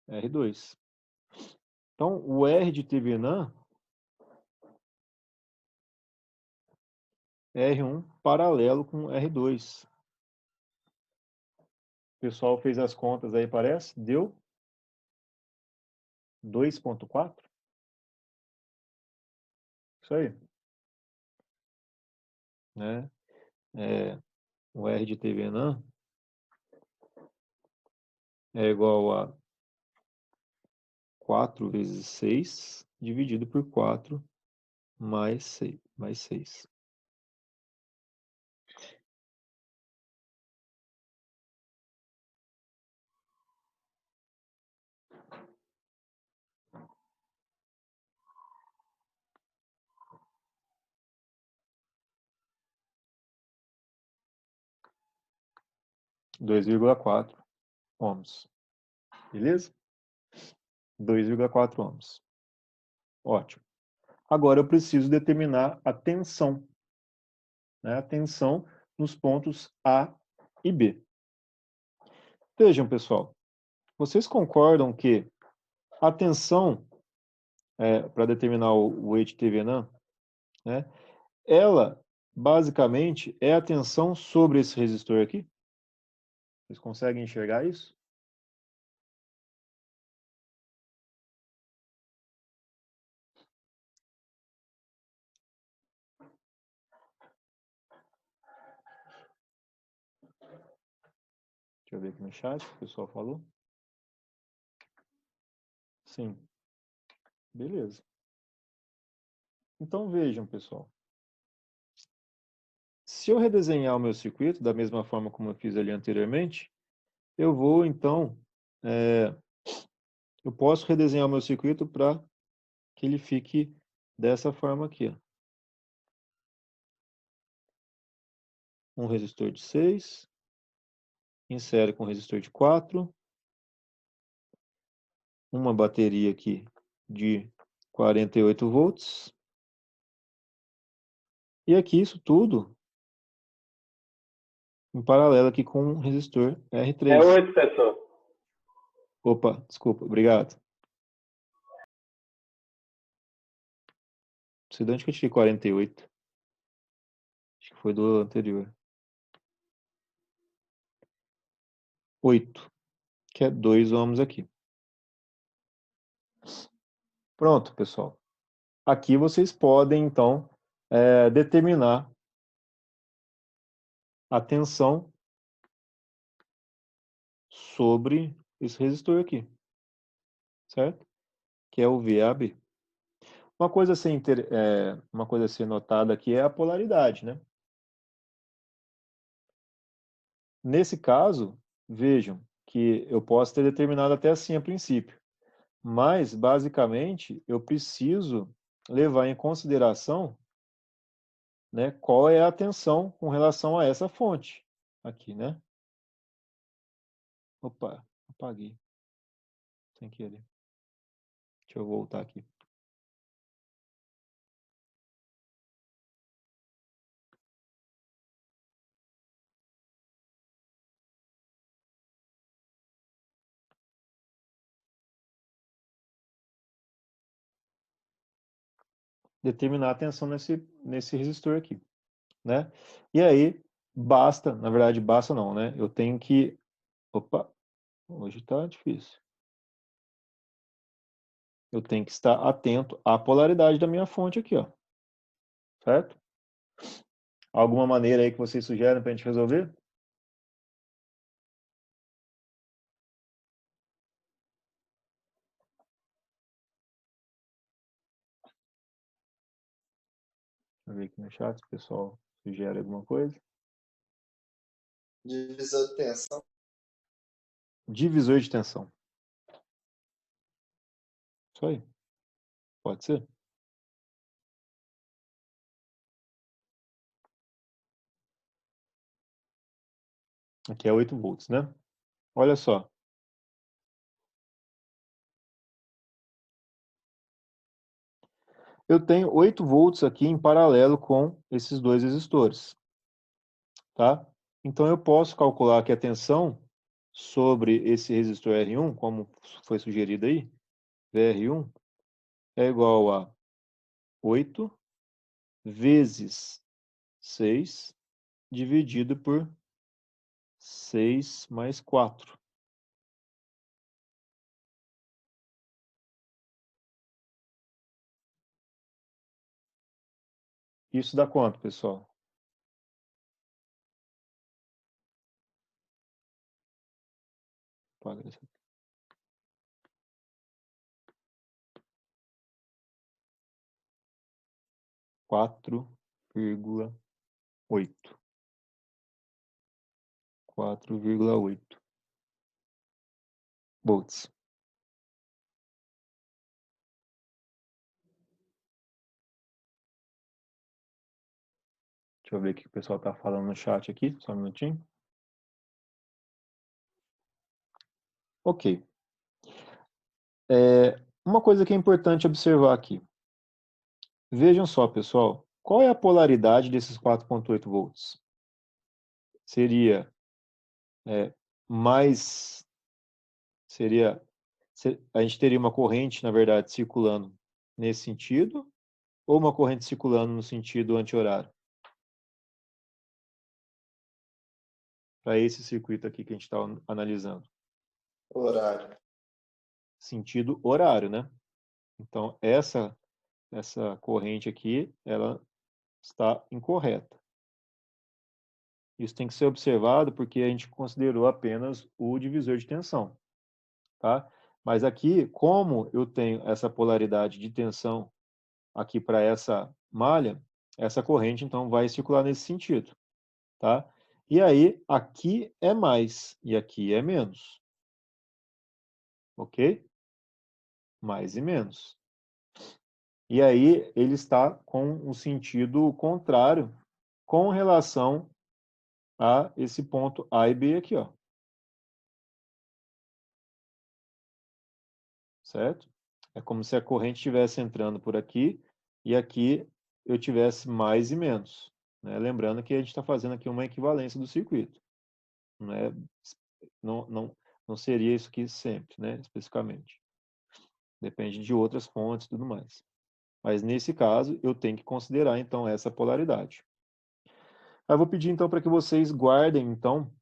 R2. Então, o R de TVNAM R1 paralelo com R2. O pessoal fez as contas aí, parece? Deu 2,4? Isso aí. Né? O R de TVNAM é igual a 4 vezes 6 dividido por 4 mais 6. Mais 6. (2,4 ohms). Beleza? 2,4 ohms. Ótimo. Agora eu preciso determinar a tensão. Né? A tensão nos pontos A e B. Vejam, pessoal. Vocês concordam que a tensão, para determinar o HTV-NAM, né, ela basicamente é a tensão sobre esse resistor aqui? Vocês conseguem enxergar isso? Deixa eu ver aqui no chat o que o pessoal falou. Sim. Beleza. Então vejam, pessoal. Se eu redesenhar o meu circuito da mesma forma como eu fiz ali anteriormente, eu vou então, eu posso redesenhar o meu circuito para que ele fique dessa forma aqui. Ó. Um resistor de 6, insere com um resistor de 4, uma bateria aqui de 48 volts, e aqui isso tudo em paralelo aqui com um resistor R3. É 8, professor. Opa, desculpa, obrigado. Não sei de onde que eu tirei 48. Acho que foi do anterior. 8, que é 2 ohms aqui. Pronto, pessoal. Aqui vocês podem, então, determinar a tensão sobre esse resistor aqui, certo? Que é o VAB. Uma coisa a ser notada aqui é a polaridade, né? Nesse caso, vejam que eu posso ter determinado até assim a princípio, mas, basicamente, eu preciso levar em consideração, né, qual é a tensão com relação a essa fonte aqui, né? Opa, apaguei. Sem querer. Deixa eu voltar aqui. Determinar a tensão nesse resistor aqui, né? E aí, basta, na verdade, basta não, né? Eu tenho que... Opa, hoje tá difícil. Eu tenho que estar atento à polaridade da minha fonte aqui, ó. Certo? Alguma maneira aí que vocês sugerem para a gente resolver? Deixa eu ver aqui no chat se o pessoal sugere alguma coisa. Divisor de tensão. Divisor de tensão. Isso aí. Pode ser? Aqui é 8 volts, né? Olha só. Eu tenho 8 volts aqui em paralelo com esses dois resistores. Tá? Então, eu posso calcular que a tensão sobre esse resistor R1, como foi sugerido aí, VR1, é igual a 8 vezes 6 dividido por 6 mais 4. Isso dá quanto, pessoal? Apaga isso aqui. 4,8. 4,8 volts. Deixa eu ver o que o pessoal está falando no chat aqui, só um minutinho. Ok. Uma coisa que é importante observar aqui. Vejam só, pessoal, qual é a polaridade desses 4,8 volts? Seria mais... A gente teria uma corrente, na verdade, circulando nesse sentido, ou uma corrente circulando no sentido anti-horário? Para esse circuito aqui que a gente está analisando. Horário. Sentido horário, né? Então, essa corrente aqui, ela está incorreta. Isso tem que ser observado porque a gente considerou apenas o divisor de tensão, tá? Mas aqui, como eu tenho essa polaridade de tensão aqui para essa malha, essa corrente, então, vai circular nesse sentido, tá? E aí, aqui é mais e aqui é menos. Ok? Mais e menos. E aí, ele está com um sentido contrário com relação a esse ponto A e B aqui, ó. Certo? É como se a corrente estivesse entrando por aqui e aqui eu tivesse mais e menos, né? Lembrando que a gente está fazendo aqui uma equivalência do circuito. Não, é, não seria isso aqui sempre, né? Especificamente. Depende de outras fontes e tudo mais. Mas nesse caso, eu tenho que considerar, então, essa polaridade. Eu vou pedir, então, para que vocês guardem, então,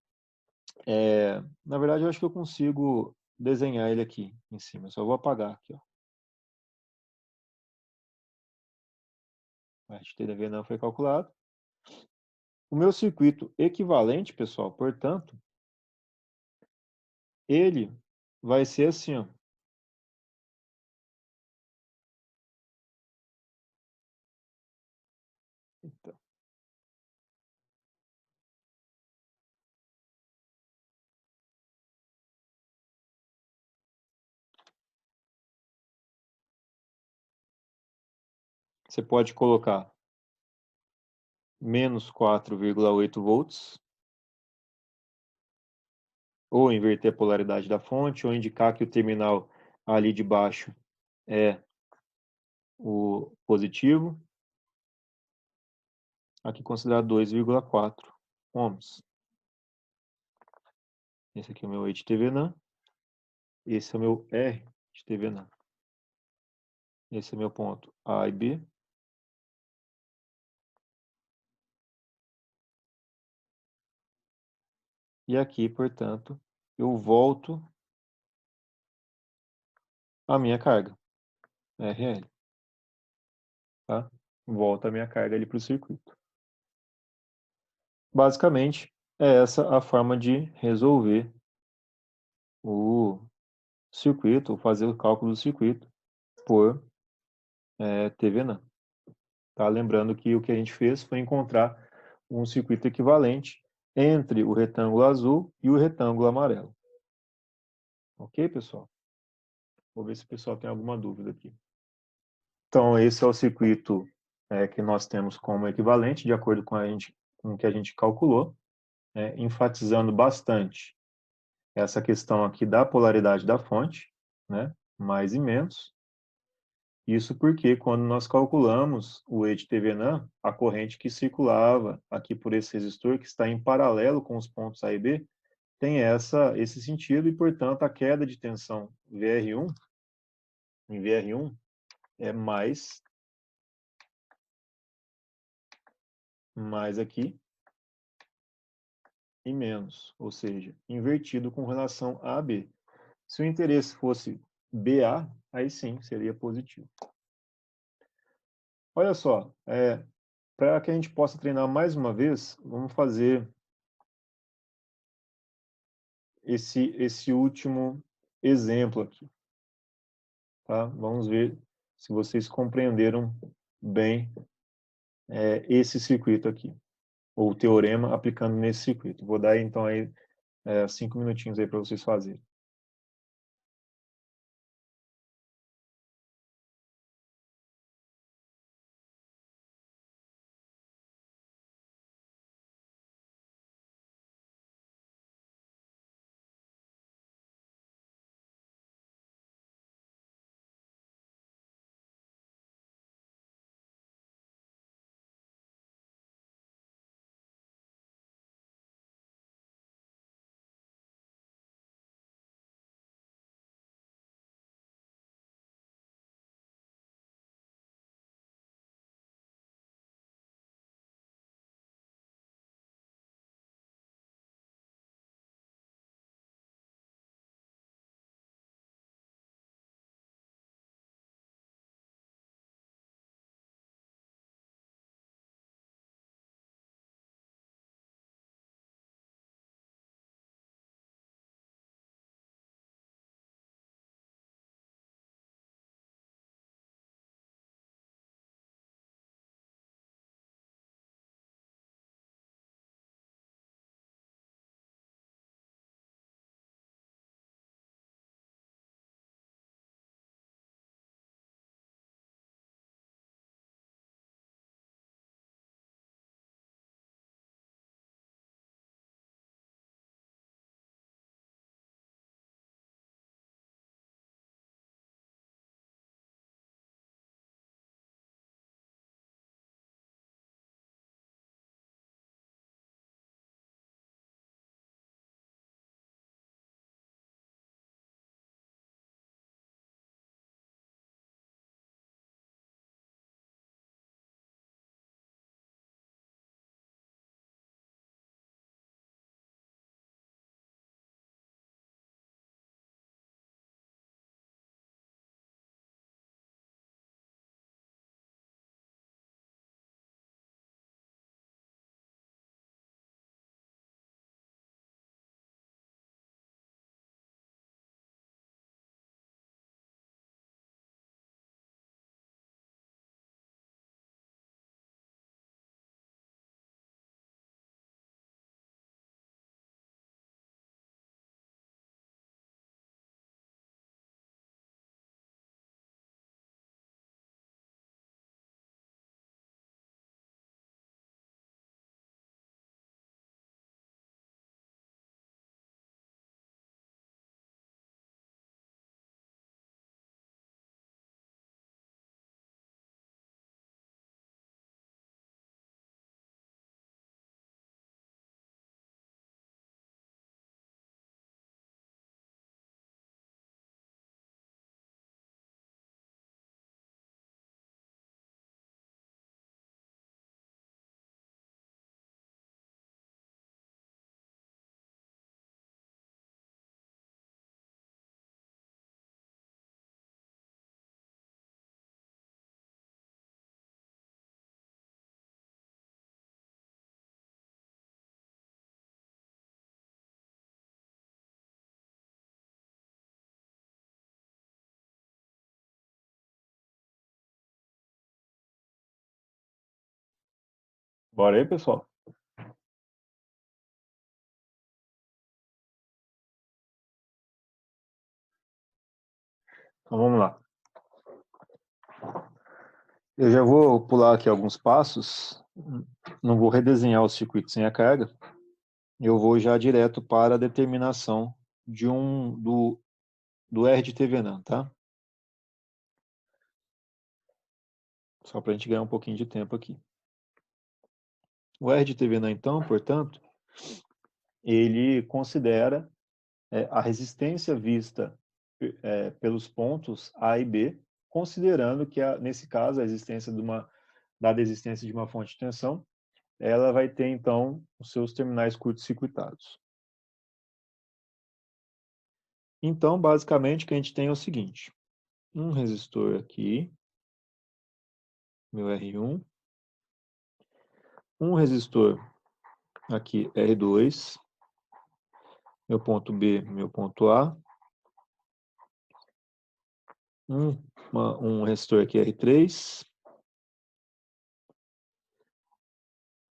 na verdade, eu acho que eu consigo desenhar ele aqui em cima. Eu só vou apagar aqui, ó. A TDV não foi calculado. O meu circuito equivalente, pessoal, portanto, ele vai ser assim, ó. Então, você pode colocar menos 4,8 volts, ou inverter a polaridade da fonte, ou indicar que o terminal ali de baixo é o positivo. Aqui considerado 2,4 ohms. Esse aqui é o meu E de TVNAM. Esse é o meu R de TVNAM. Esse é meu ponto A e B. E aqui, portanto, eu volto a minha carga, RL. Tá? Volto a minha carga ali para o circuito. Basicamente, é essa a forma de resolver o circuito, ou fazer o cálculo do circuito por TVNAM. Tá? Lembrando que o que a gente fez foi encontrar um circuito equivalente entre o retângulo azul e o retângulo amarelo. Ok, pessoal? Vou ver se o pessoal tem alguma dúvida aqui. Então, esse é o circuito que nós temos como equivalente, de acordo com o que a gente calculou, enfatizando bastante essa questão aqui da polaridade da fonte, né, mais e menos. Isso porque quando nós calculamos o E de TVNAM, a corrente que circulava aqui por esse resistor, que está em paralelo com os pontos A e B, tem esse sentido e, portanto, a queda de tensão VR1, em VR1, é mais mais aqui e menos, ou seja, invertido com relação a B. Se o interesse fosse BA, aí sim seria positivo. Olha só, para que a gente possa treinar mais uma vez, vamos fazer esse último exemplo aqui. Tá? Vamos ver se vocês compreenderam bem esse circuito aqui, ou o teorema aplicando nesse circuito. Vou dar então aí 5 minutinhos aí para vocês fazerem. Bora aí, pessoal? Então vamos lá. Eu já vou pular aqui alguns passos, não vou redesenhar o circuito sem a carga, eu vou já direto para a determinação do R de TVNAM, tá? Só para a gente ganhar um pouquinho de tempo aqui. O R de TVNAM, então, portanto, ele considera a resistência vista pelos pontos A e B, considerando que, nesse caso, a existência dada a existência de uma fonte de tensão, ela vai ter, então, os seus terminais curto-circuitados. Então, basicamente, o que a gente tem é o seguinte. Um resistor aqui, meu R1. Um resistor aqui, R2. Meu ponto B, meu ponto A. Um resistor aqui, R3.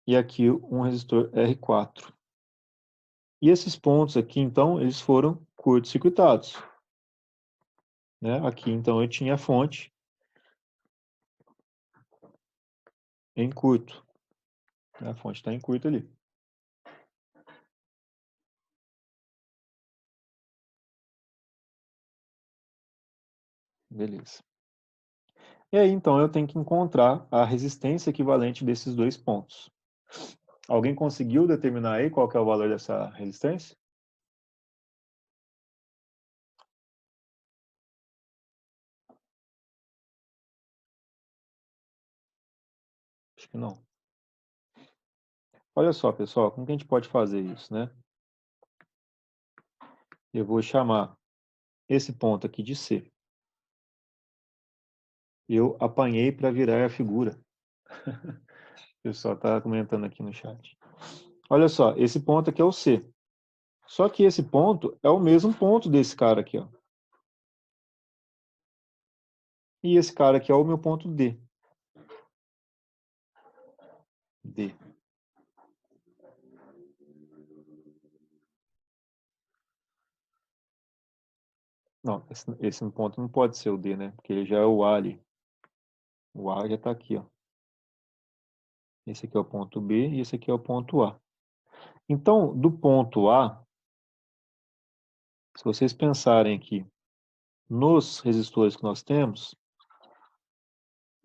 E aqui um resistor R4. E esses pontos aqui, então, eles foram curto-circuitados. Né? Aqui, então, eu tinha a fonte em curto. A fonte está em curto ali. Beleza. E aí, então, eu tenho que encontrar a resistência equivalente desses dois pontos. Alguém conseguiu determinar aí qual que é o valor dessa resistência? Acho que não. Olha só, pessoal, como que a gente pode fazer isso, né? Eu vou chamar esse ponto aqui de C. Eu apanhei para virar a figura. O pessoal está comentando aqui no chat. Olha só, esse ponto aqui é o C. Só que esse ponto é o mesmo ponto desse cara aqui, ó. E esse cara aqui é o meu ponto D. D. Não, esse ponto não pode ser o D, né? Porque ele já é o A ali. O A já está aqui, ó. Esse aqui é o ponto B e esse aqui é o ponto A. Então, do ponto A, se vocês pensarem aqui nos resistores que nós temos,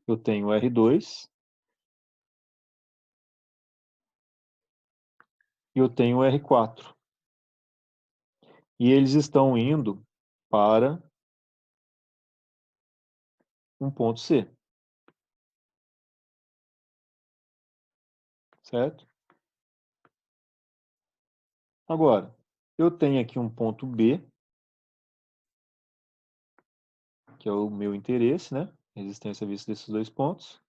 eu tenho R2 e eu tenho R4. E eles estão indo para um ponto C. Certo? Agora, eu tenho aqui um ponto B, que é o meu interesse, né? Resistência vista desses dois pontos,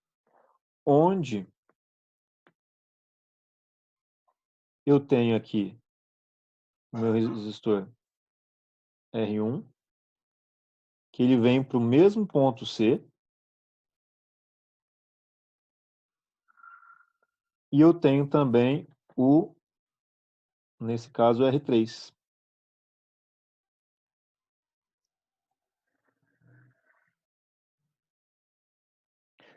onde eu tenho aqui o meu resistor R1, que ele vem para o mesmo ponto C, e eu tenho também nesse caso, o R3.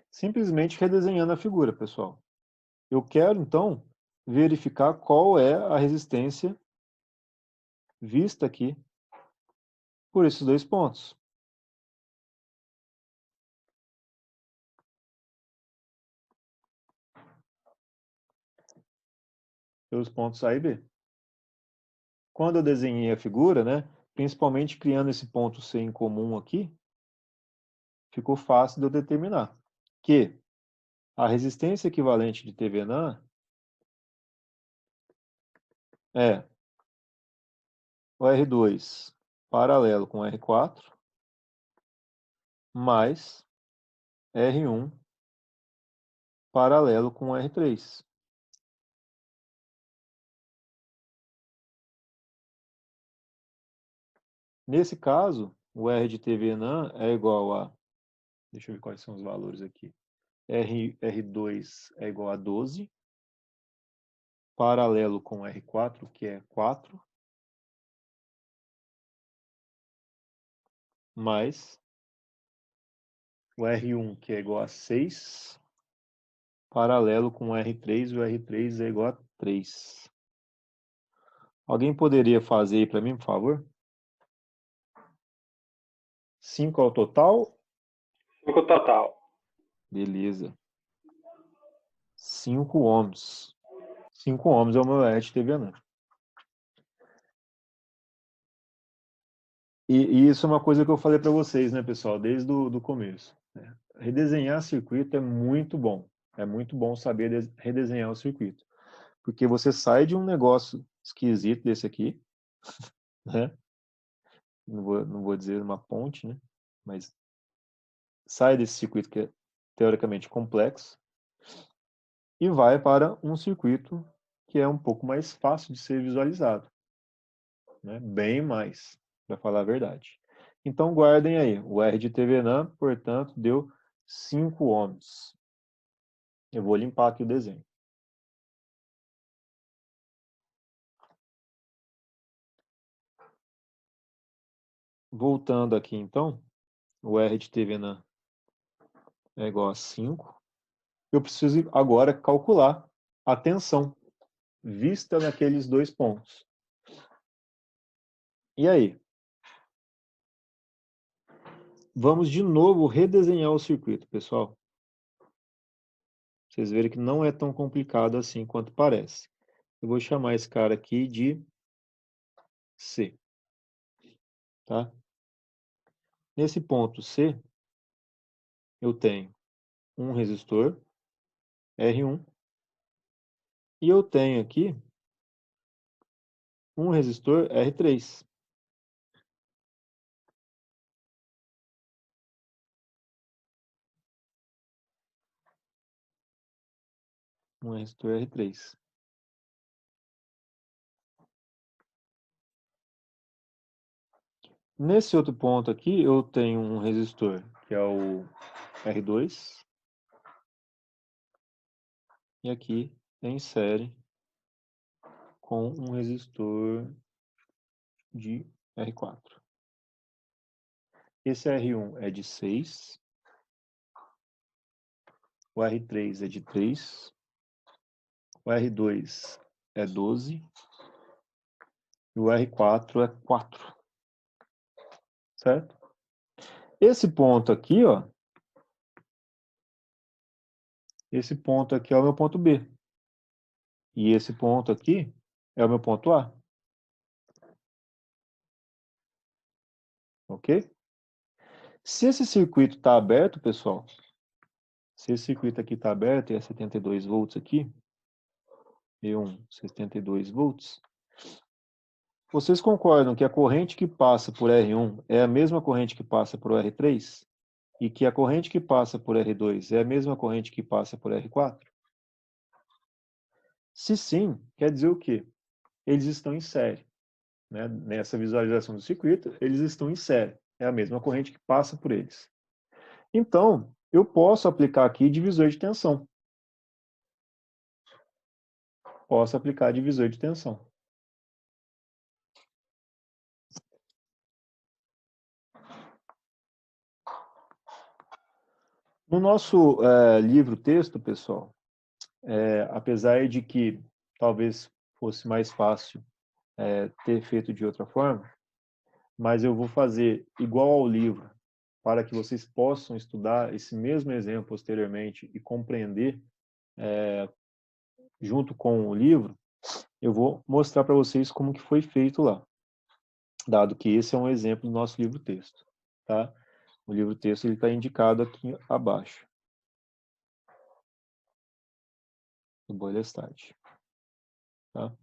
Simplesmente redesenhando a figura, pessoal. Eu quero, então, verificar qual é a resistência vista aqui por esses dois pontos. Pelos pontos A e B. Quando eu desenhei a figura, né, principalmente criando esse ponto C em comum aqui, ficou fácil de eu determinar que a resistência equivalente de TVNAN é o R2 paralelo com R4 mais R1 paralelo com R3. Nesse caso, o R de TVNAN é igual a, deixa eu ver quais são os valores aqui, R2 é igual a 12, paralelo com R4, que é 4, mais o R1, que é igual a 6, paralelo com o R3, e o R3 é igual a 3. Alguém poderia fazer aí para mim, por favor? 5 ao total? 5 total. Beleza. 5 ohms. 5 ohms é o meu R de TVNAN. E isso é uma coisa que eu falei para vocês, né, pessoal, desde o do começo. Né? Redesenhar circuito é muito bom. É muito bom saber redesenhar o circuito. Porque você sai de um negócio esquisito desse aqui, né? Não vou dizer uma ponte, né? Mas sai desse circuito que é teoricamente complexo e vai para um circuito que é um pouco mais fácil de ser visualizado, né? Bem mais, para falar a verdade. Então guardem aí, o R de TVNAM, portanto, deu 5 ohms. Eu vou limpar aqui o desenho. Voltando aqui então, o R de TVNAM é igual a 5. Eu preciso agora calcular a tensão vista naqueles dois pontos. E aí? Vamos de novo redesenhar o circuito, pessoal. Vocês verem que não é tão complicado assim quanto parece. Eu vou chamar esse cara aqui de C. Tá? Nesse ponto C, eu tenho um resistor, R1, e eu tenho aqui um resistor R3. Um resistor R3. Nesse outro ponto aqui, eu tenho um resistor, que é o R2, e aqui em série com um resistor de R4. Esse R1 é de 6, o R3 é de 3, o R2 é 12 e o R4 é 4, certo? Esse ponto aqui, ó, esse ponto aqui é o meu ponto B. E esse ponto aqui é o meu ponto A. Ok? Se esse circuito está aberto, pessoal, se esse circuito aqui está aberto e é 72 volts aqui, E1, 72 volts, vocês concordam que a corrente que passa por R1 é a mesma corrente que passa por R3? E que a corrente que passa por R2 é a mesma corrente que passa por R4? Se sim, quer dizer o quê? Eles estão em série. Né? Nessa visualização do circuito, eles estão em série. É a mesma corrente que passa por eles. Então, eu posso aplicar aqui divisor de tensão. Posso aplicar divisor de tensão. No nosso livro-texto, pessoal, apesar de que talvez fosse mais fácil ter feito de outra forma, mas eu vou fazer igual ao livro, para que vocês possam estudar esse mesmo exemplo posteriormente e compreender junto com o livro, eu vou mostrar para vocês como que foi feito lá, dado que esse é um exemplo do nosso livro-texto, tá? O livro-texto está indicado aqui abaixo, no Boylestad, tá?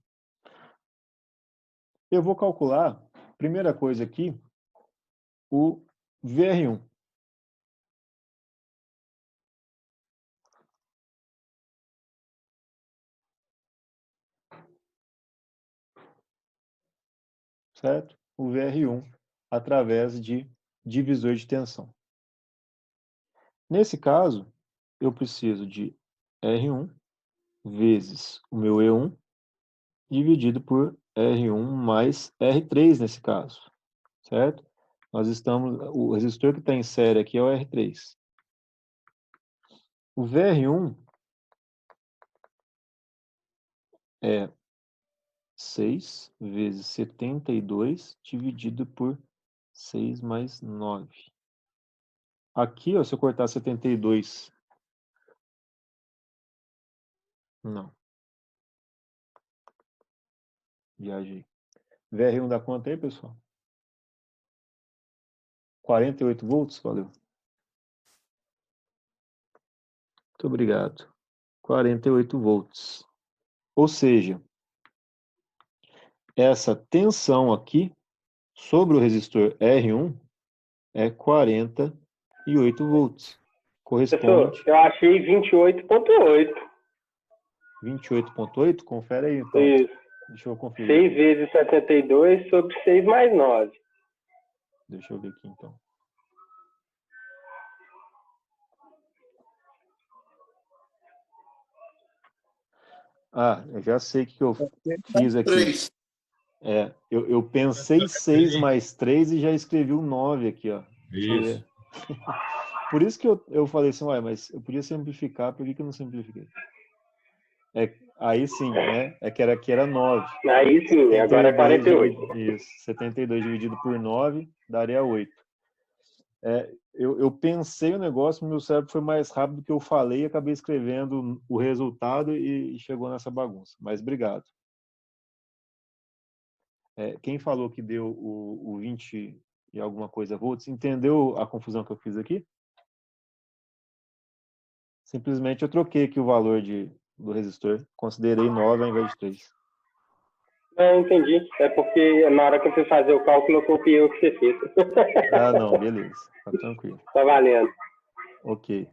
Eu vou calcular, primeira coisa aqui, o VR1. Certo? O VR1 através de divisor de tensão. Nesse caso, eu preciso de R1 vezes o meu E1 dividido por R1 mais R3 nesse caso, certo? O resistor que está em série aqui é o R3. O VR1 é 6 vezes 72 dividido por 6 mais 9. Aqui, ó, se eu cortar 72... Não. Viajei. VR1 dá quanto aí, pessoal? 48 volts? Valeu. Muito obrigado. 48 volts. Ou seja, essa tensão aqui sobre o resistor R1 é 48 volts. Professor, Corresponde eu achei 28,8. 28,8? Confere aí então. Isso. Deixa eu conferir 6 aqui. vezes 72 sobre 6 mais 9. Deixa eu ver aqui então. Ah, eu já sei o que eu fiz aqui. 3. Eu pensei 6 mais 3 e já escrevi o 9 aqui, ó. Deixa eu ver. Por isso que eu falei assim, ué, mas eu podia simplificar, por que eu não simplifiquei? Aí sim, né? Que era 9. Aí sim, agora é 48. Isso, 72 dividido por 9 daria 8. Eu pensei o negócio, meu cérebro foi mais rápido do que eu falei e acabei escrevendo o resultado e chegou nessa bagunça. Mas obrigado. Quem falou que deu o 20 e alguma coisa volts, entendeu a confusão que eu fiz aqui? Simplesmente eu troquei aqui o valor do resistor, considerei 9 ao invés de 3. Não, entendi. É porque na hora que eu fui fazer o cálculo, eu copiei o que você fez. Ah, não, beleza. Tá tranquilo. Tá valendo. Ok.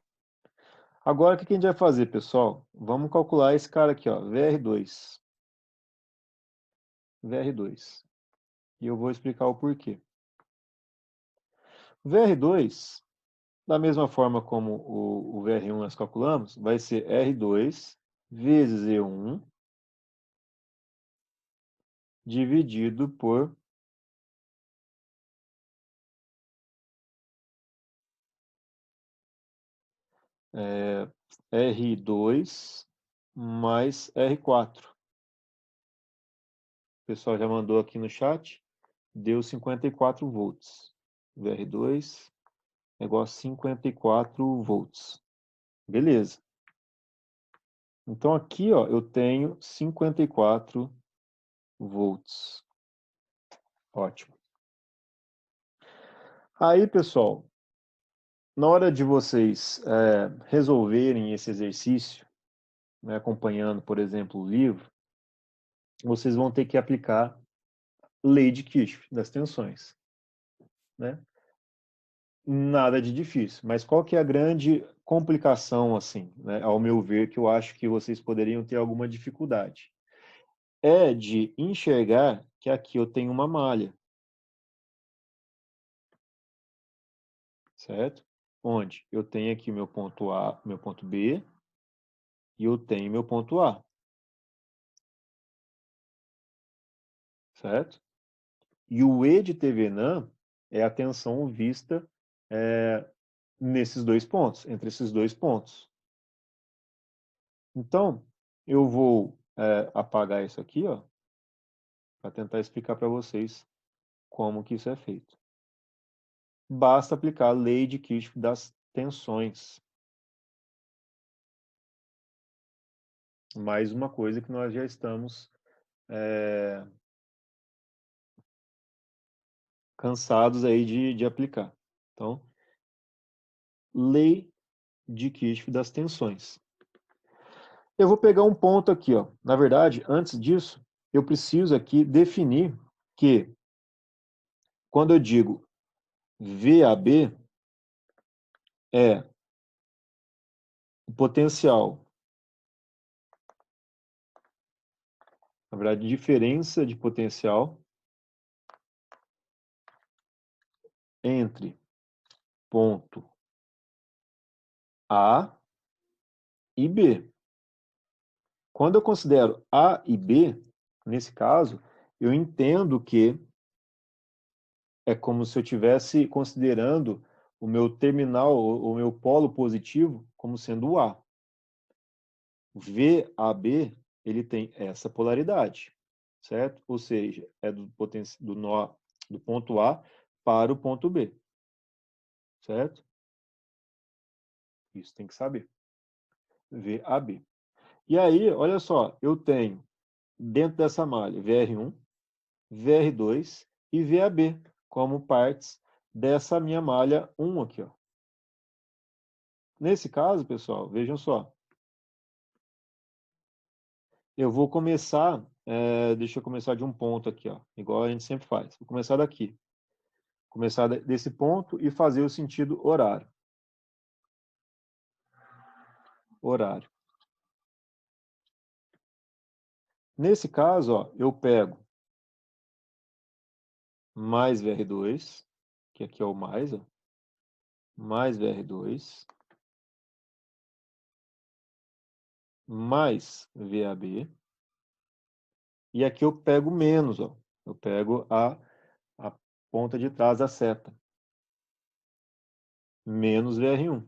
Agora, o que a gente vai fazer, pessoal? Vamos calcular esse cara aqui, ó, VR2. VR2. E eu vou explicar o porquê. VR2, da mesma forma como o VR1 nós calculamos, vai ser R2 vezes E1 dividido por R2 mais R4. O pessoal já mandou aqui no chat. Deu 54 volts. VR2 é igual a 54 volts. Beleza. Então aqui, ó, eu tenho 54 volts. Ótimo. Aí, pessoal, na hora de vocês resolverem esse exercício, né, acompanhando, por exemplo, o livro, vocês vão ter que aplicar lei de Kirchhoff das tensões, né? Nada de difícil, mas qual que é a grande complicação, assim, né, ao meu ver, que eu acho que vocês poderiam ter alguma dificuldade? É de enxergar que aqui eu tenho uma malha, certo? Onde eu tenho aqui meu ponto A, meu ponto B, e eu tenho meu ponto A, certo? E o E de Thevenin é a tensão vista nesses dois pontos, entre esses dois pontos. Então, eu vou apagar isso aqui, ó, para tentar explicar para vocês como que isso é feito. Basta aplicar a lei de Kirchhoff das tensões. Mais uma coisa que nós já estamos cansados aí de aplicar. Então, lei de Kirchhoff das tensões. Eu vou pegar um ponto aqui, ó. Na verdade, antes disso, eu preciso aqui definir que quando eu digo VAB é o potencial, na verdade, diferença de potencial entre ponto A e B. Quando eu considero A e B, nesse caso, eu entendo que é como se eu estivesse considerando o meu terminal, o meu polo positivo, como sendo o A. VAB, ele tem essa polaridade, certo? Ou seja, é do ponto A para o ponto B, certo? Isso tem que saber. VAB. E aí, olha só, eu tenho dentro dessa malha VR1, VR2 e VAB como partes dessa minha malha 1 aqui, ó. Nesse caso, pessoal, vejam só. eu vou começar, deixa eu começar de um ponto aqui, ó, igual a gente sempre faz. Vou começar daqui. Começar desse ponto e fazer o sentido horário. Horário. Nesse caso, ó, eu pego mais VR2, que aqui é o mais, ó, mais VR2, mais VAB, e aqui eu pego menos, ó, eu pego a ponta de trás da seta, menos VR1.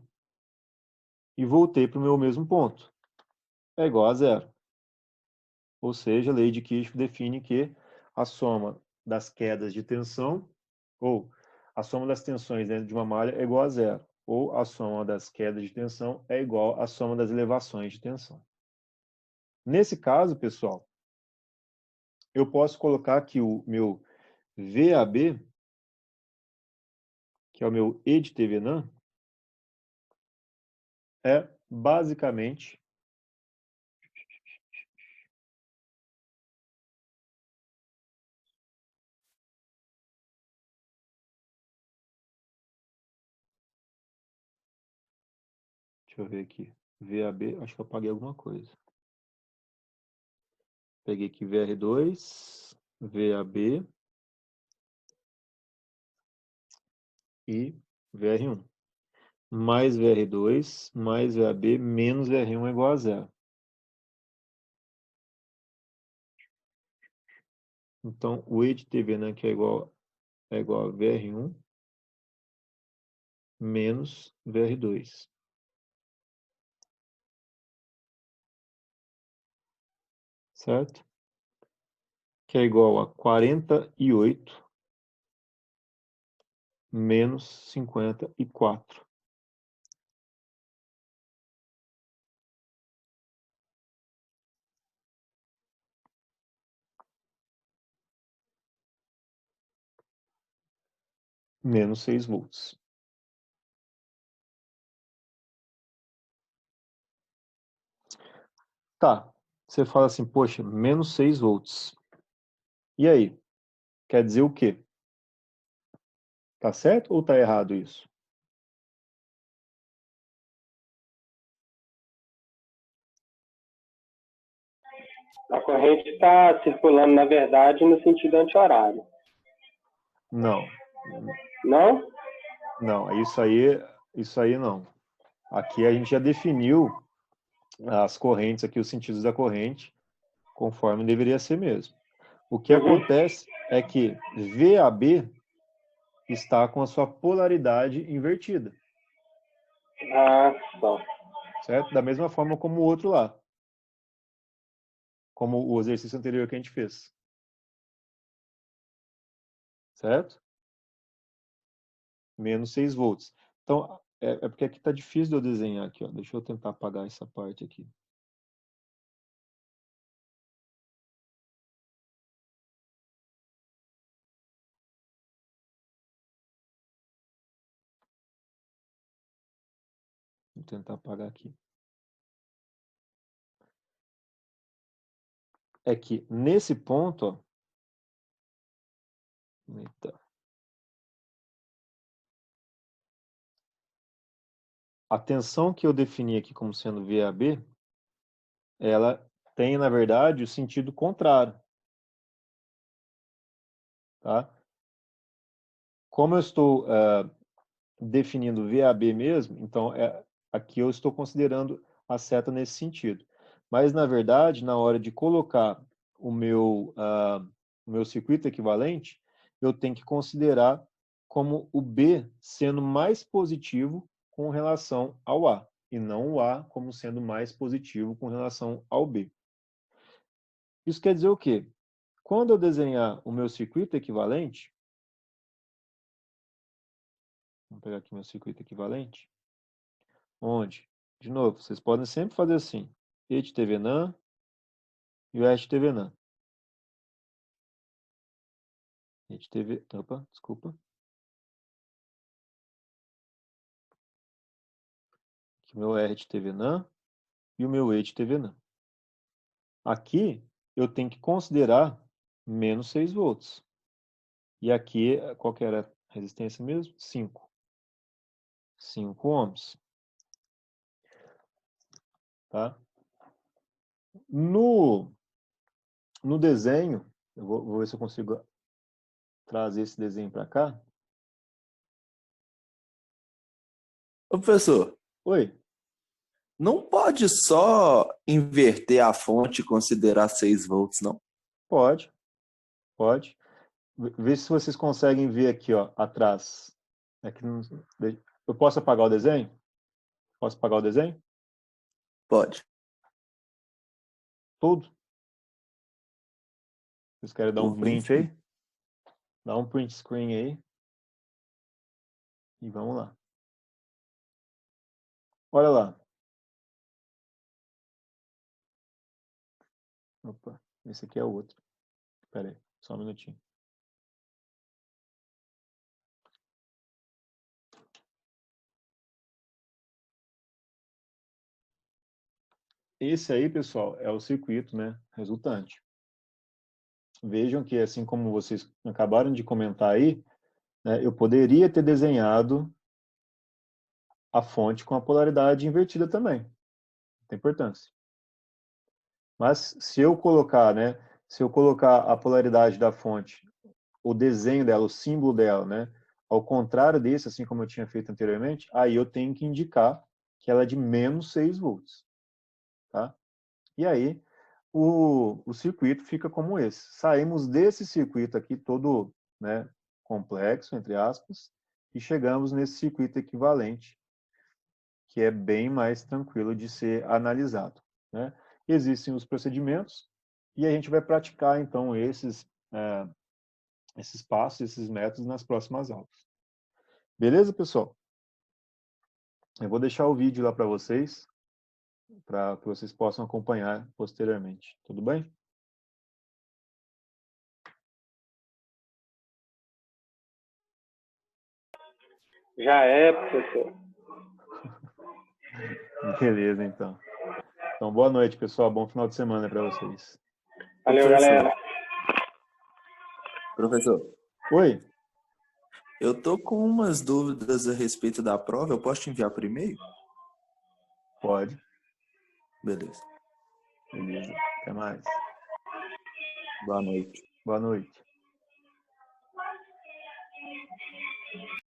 E voltei para o meu mesmo ponto. É igual a zero. Ou seja, a lei de Kirchhoff define que a soma das quedas de tensão, ou a soma das tensões dentro de uma malha é igual a zero, ou a soma das quedas de tensão é igual à soma das elevações de tensão. Nesse caso, pessoal, eu posso colocar que o meu VAB, que é o meu E de Thevenin, é basicamente deixa eu ver aqui. VAB, acho que eu apaguei alguma coisa. Peguei aqui VR2, VAB e VR1. Mais VR2, mais VAB, menos VR1 é igual a zero. Então, o E de TV, né, que é igual a VR1 menos VR2. Certo? Que é igual a 48 menos 54. Menos 6 volts. Tá. Você fala assim, poxa, menos 6 volts. E aí? Quer dizer o quê? Tá certo ou tá errado isso? A corrente está circulando, na verdade, no sentido anti-horário. Não. Não? Não, isso aí não. Aqui a gente já definiu as correntes aqui, os sentidos da corrente, conforme deveria ser mesmo. O que Uhum. acontece é que VAB está com a sua polaridade invertida, Ah, só. certo? Da mesma forma como o outro lá, como o exercício anterior que a gente fez, certo? Menos 6 volts. Então, é porque aqui está difícil de eu desenhar aqui, ó. Deixa eu tentar apagar essa parte aqui. Vou tentar apagar aqui. É que nesse ponto, ó, eita, a tensão que eu defini aqui como sendo VAB, ela tem, na verdade, o sentido contrário, tá? Como eu estou definindo VAB mesmo, então aqui eu estou considerando a seta nesse sentido. Mas, na verdade, na hora de colocar o meu circuito equivalente, eu tenho que considerar como o B sendo mais positivo com relação ao A, e não o A como sendo mais positivo com relação ao B. Isso quer dizer o quê? Quando eu desenhar o meu circuito equivalente, vamos pegar aqui meu circuito equivalente, onde, de novo, vocês podem sempre fazer assim, E de TVNAN e o S de TVNAN. E de TV, opa, desculpa. Aqui o meu R de TVNAN e o meu E de TVNAN. Aqui eu tenho que considerar menos 6 volts. E aqui, qual que era a resistência mesmo? 5. 5 ohms. Tá? No desenho, eu vou ver se eu consigo trazer esse desenho para cá. Ô, professor, Oi, não pode só inverter a fonte e considerar 6 volts, não? pode, pode. Vê se vocês conseguem ver aqui, ó, atrás. Aqui eu posso apagar o desenho? Posso apagar o desenho? Pode. Tudo? Vocês querem dar um Por mim, print sim. aí? Dá um print screen aí. E vamos lá. Olha lá. Opa, esse aqui é o outro. Espera aí, só um minutinho. Esse aí, pessoal, é o circuito, né, resultante. Vejam que, assim como vocês acabaram de comentar aí, né, eu poderia ter desenhado a fonte com a polaridade invertida também. Tem importância. Mas se eu colocar, né, se eu colocar a polaridade da fonte, o desenho dela, o símbolo dela, né, ao contrário desse, assim como eu tinha feito anteriormente, aí eu tenho que indicar que ela é de menos 6 volts. Tá? E aí o circuito fica como esse. Saímos desse circuito aqui todo, né, complexo, entre aspas, e chegamos nesse circuito equivalente, que é bem mais tranquilo de ser analisado. Né? Existem os procedimentos e a gente vai praticar, então, esses passos, esses métodos nas próximas aulas. Beleza, pessoal? Eu vou deixar o vídeo lá para que vocês possam acompanhar posteriormente. Tudo bem? Já é, professor. Beleza, então. Então, boa noite, pessoal. Bom final de semana para vocês. Ô, Valeu, galera. professor, Oi? eu tô com umas dúvidas a respeito da prova. Eu posso te enviar por e-mail? Pode. Beleza. Beleza. Até mais. Boa noite. Boa noite.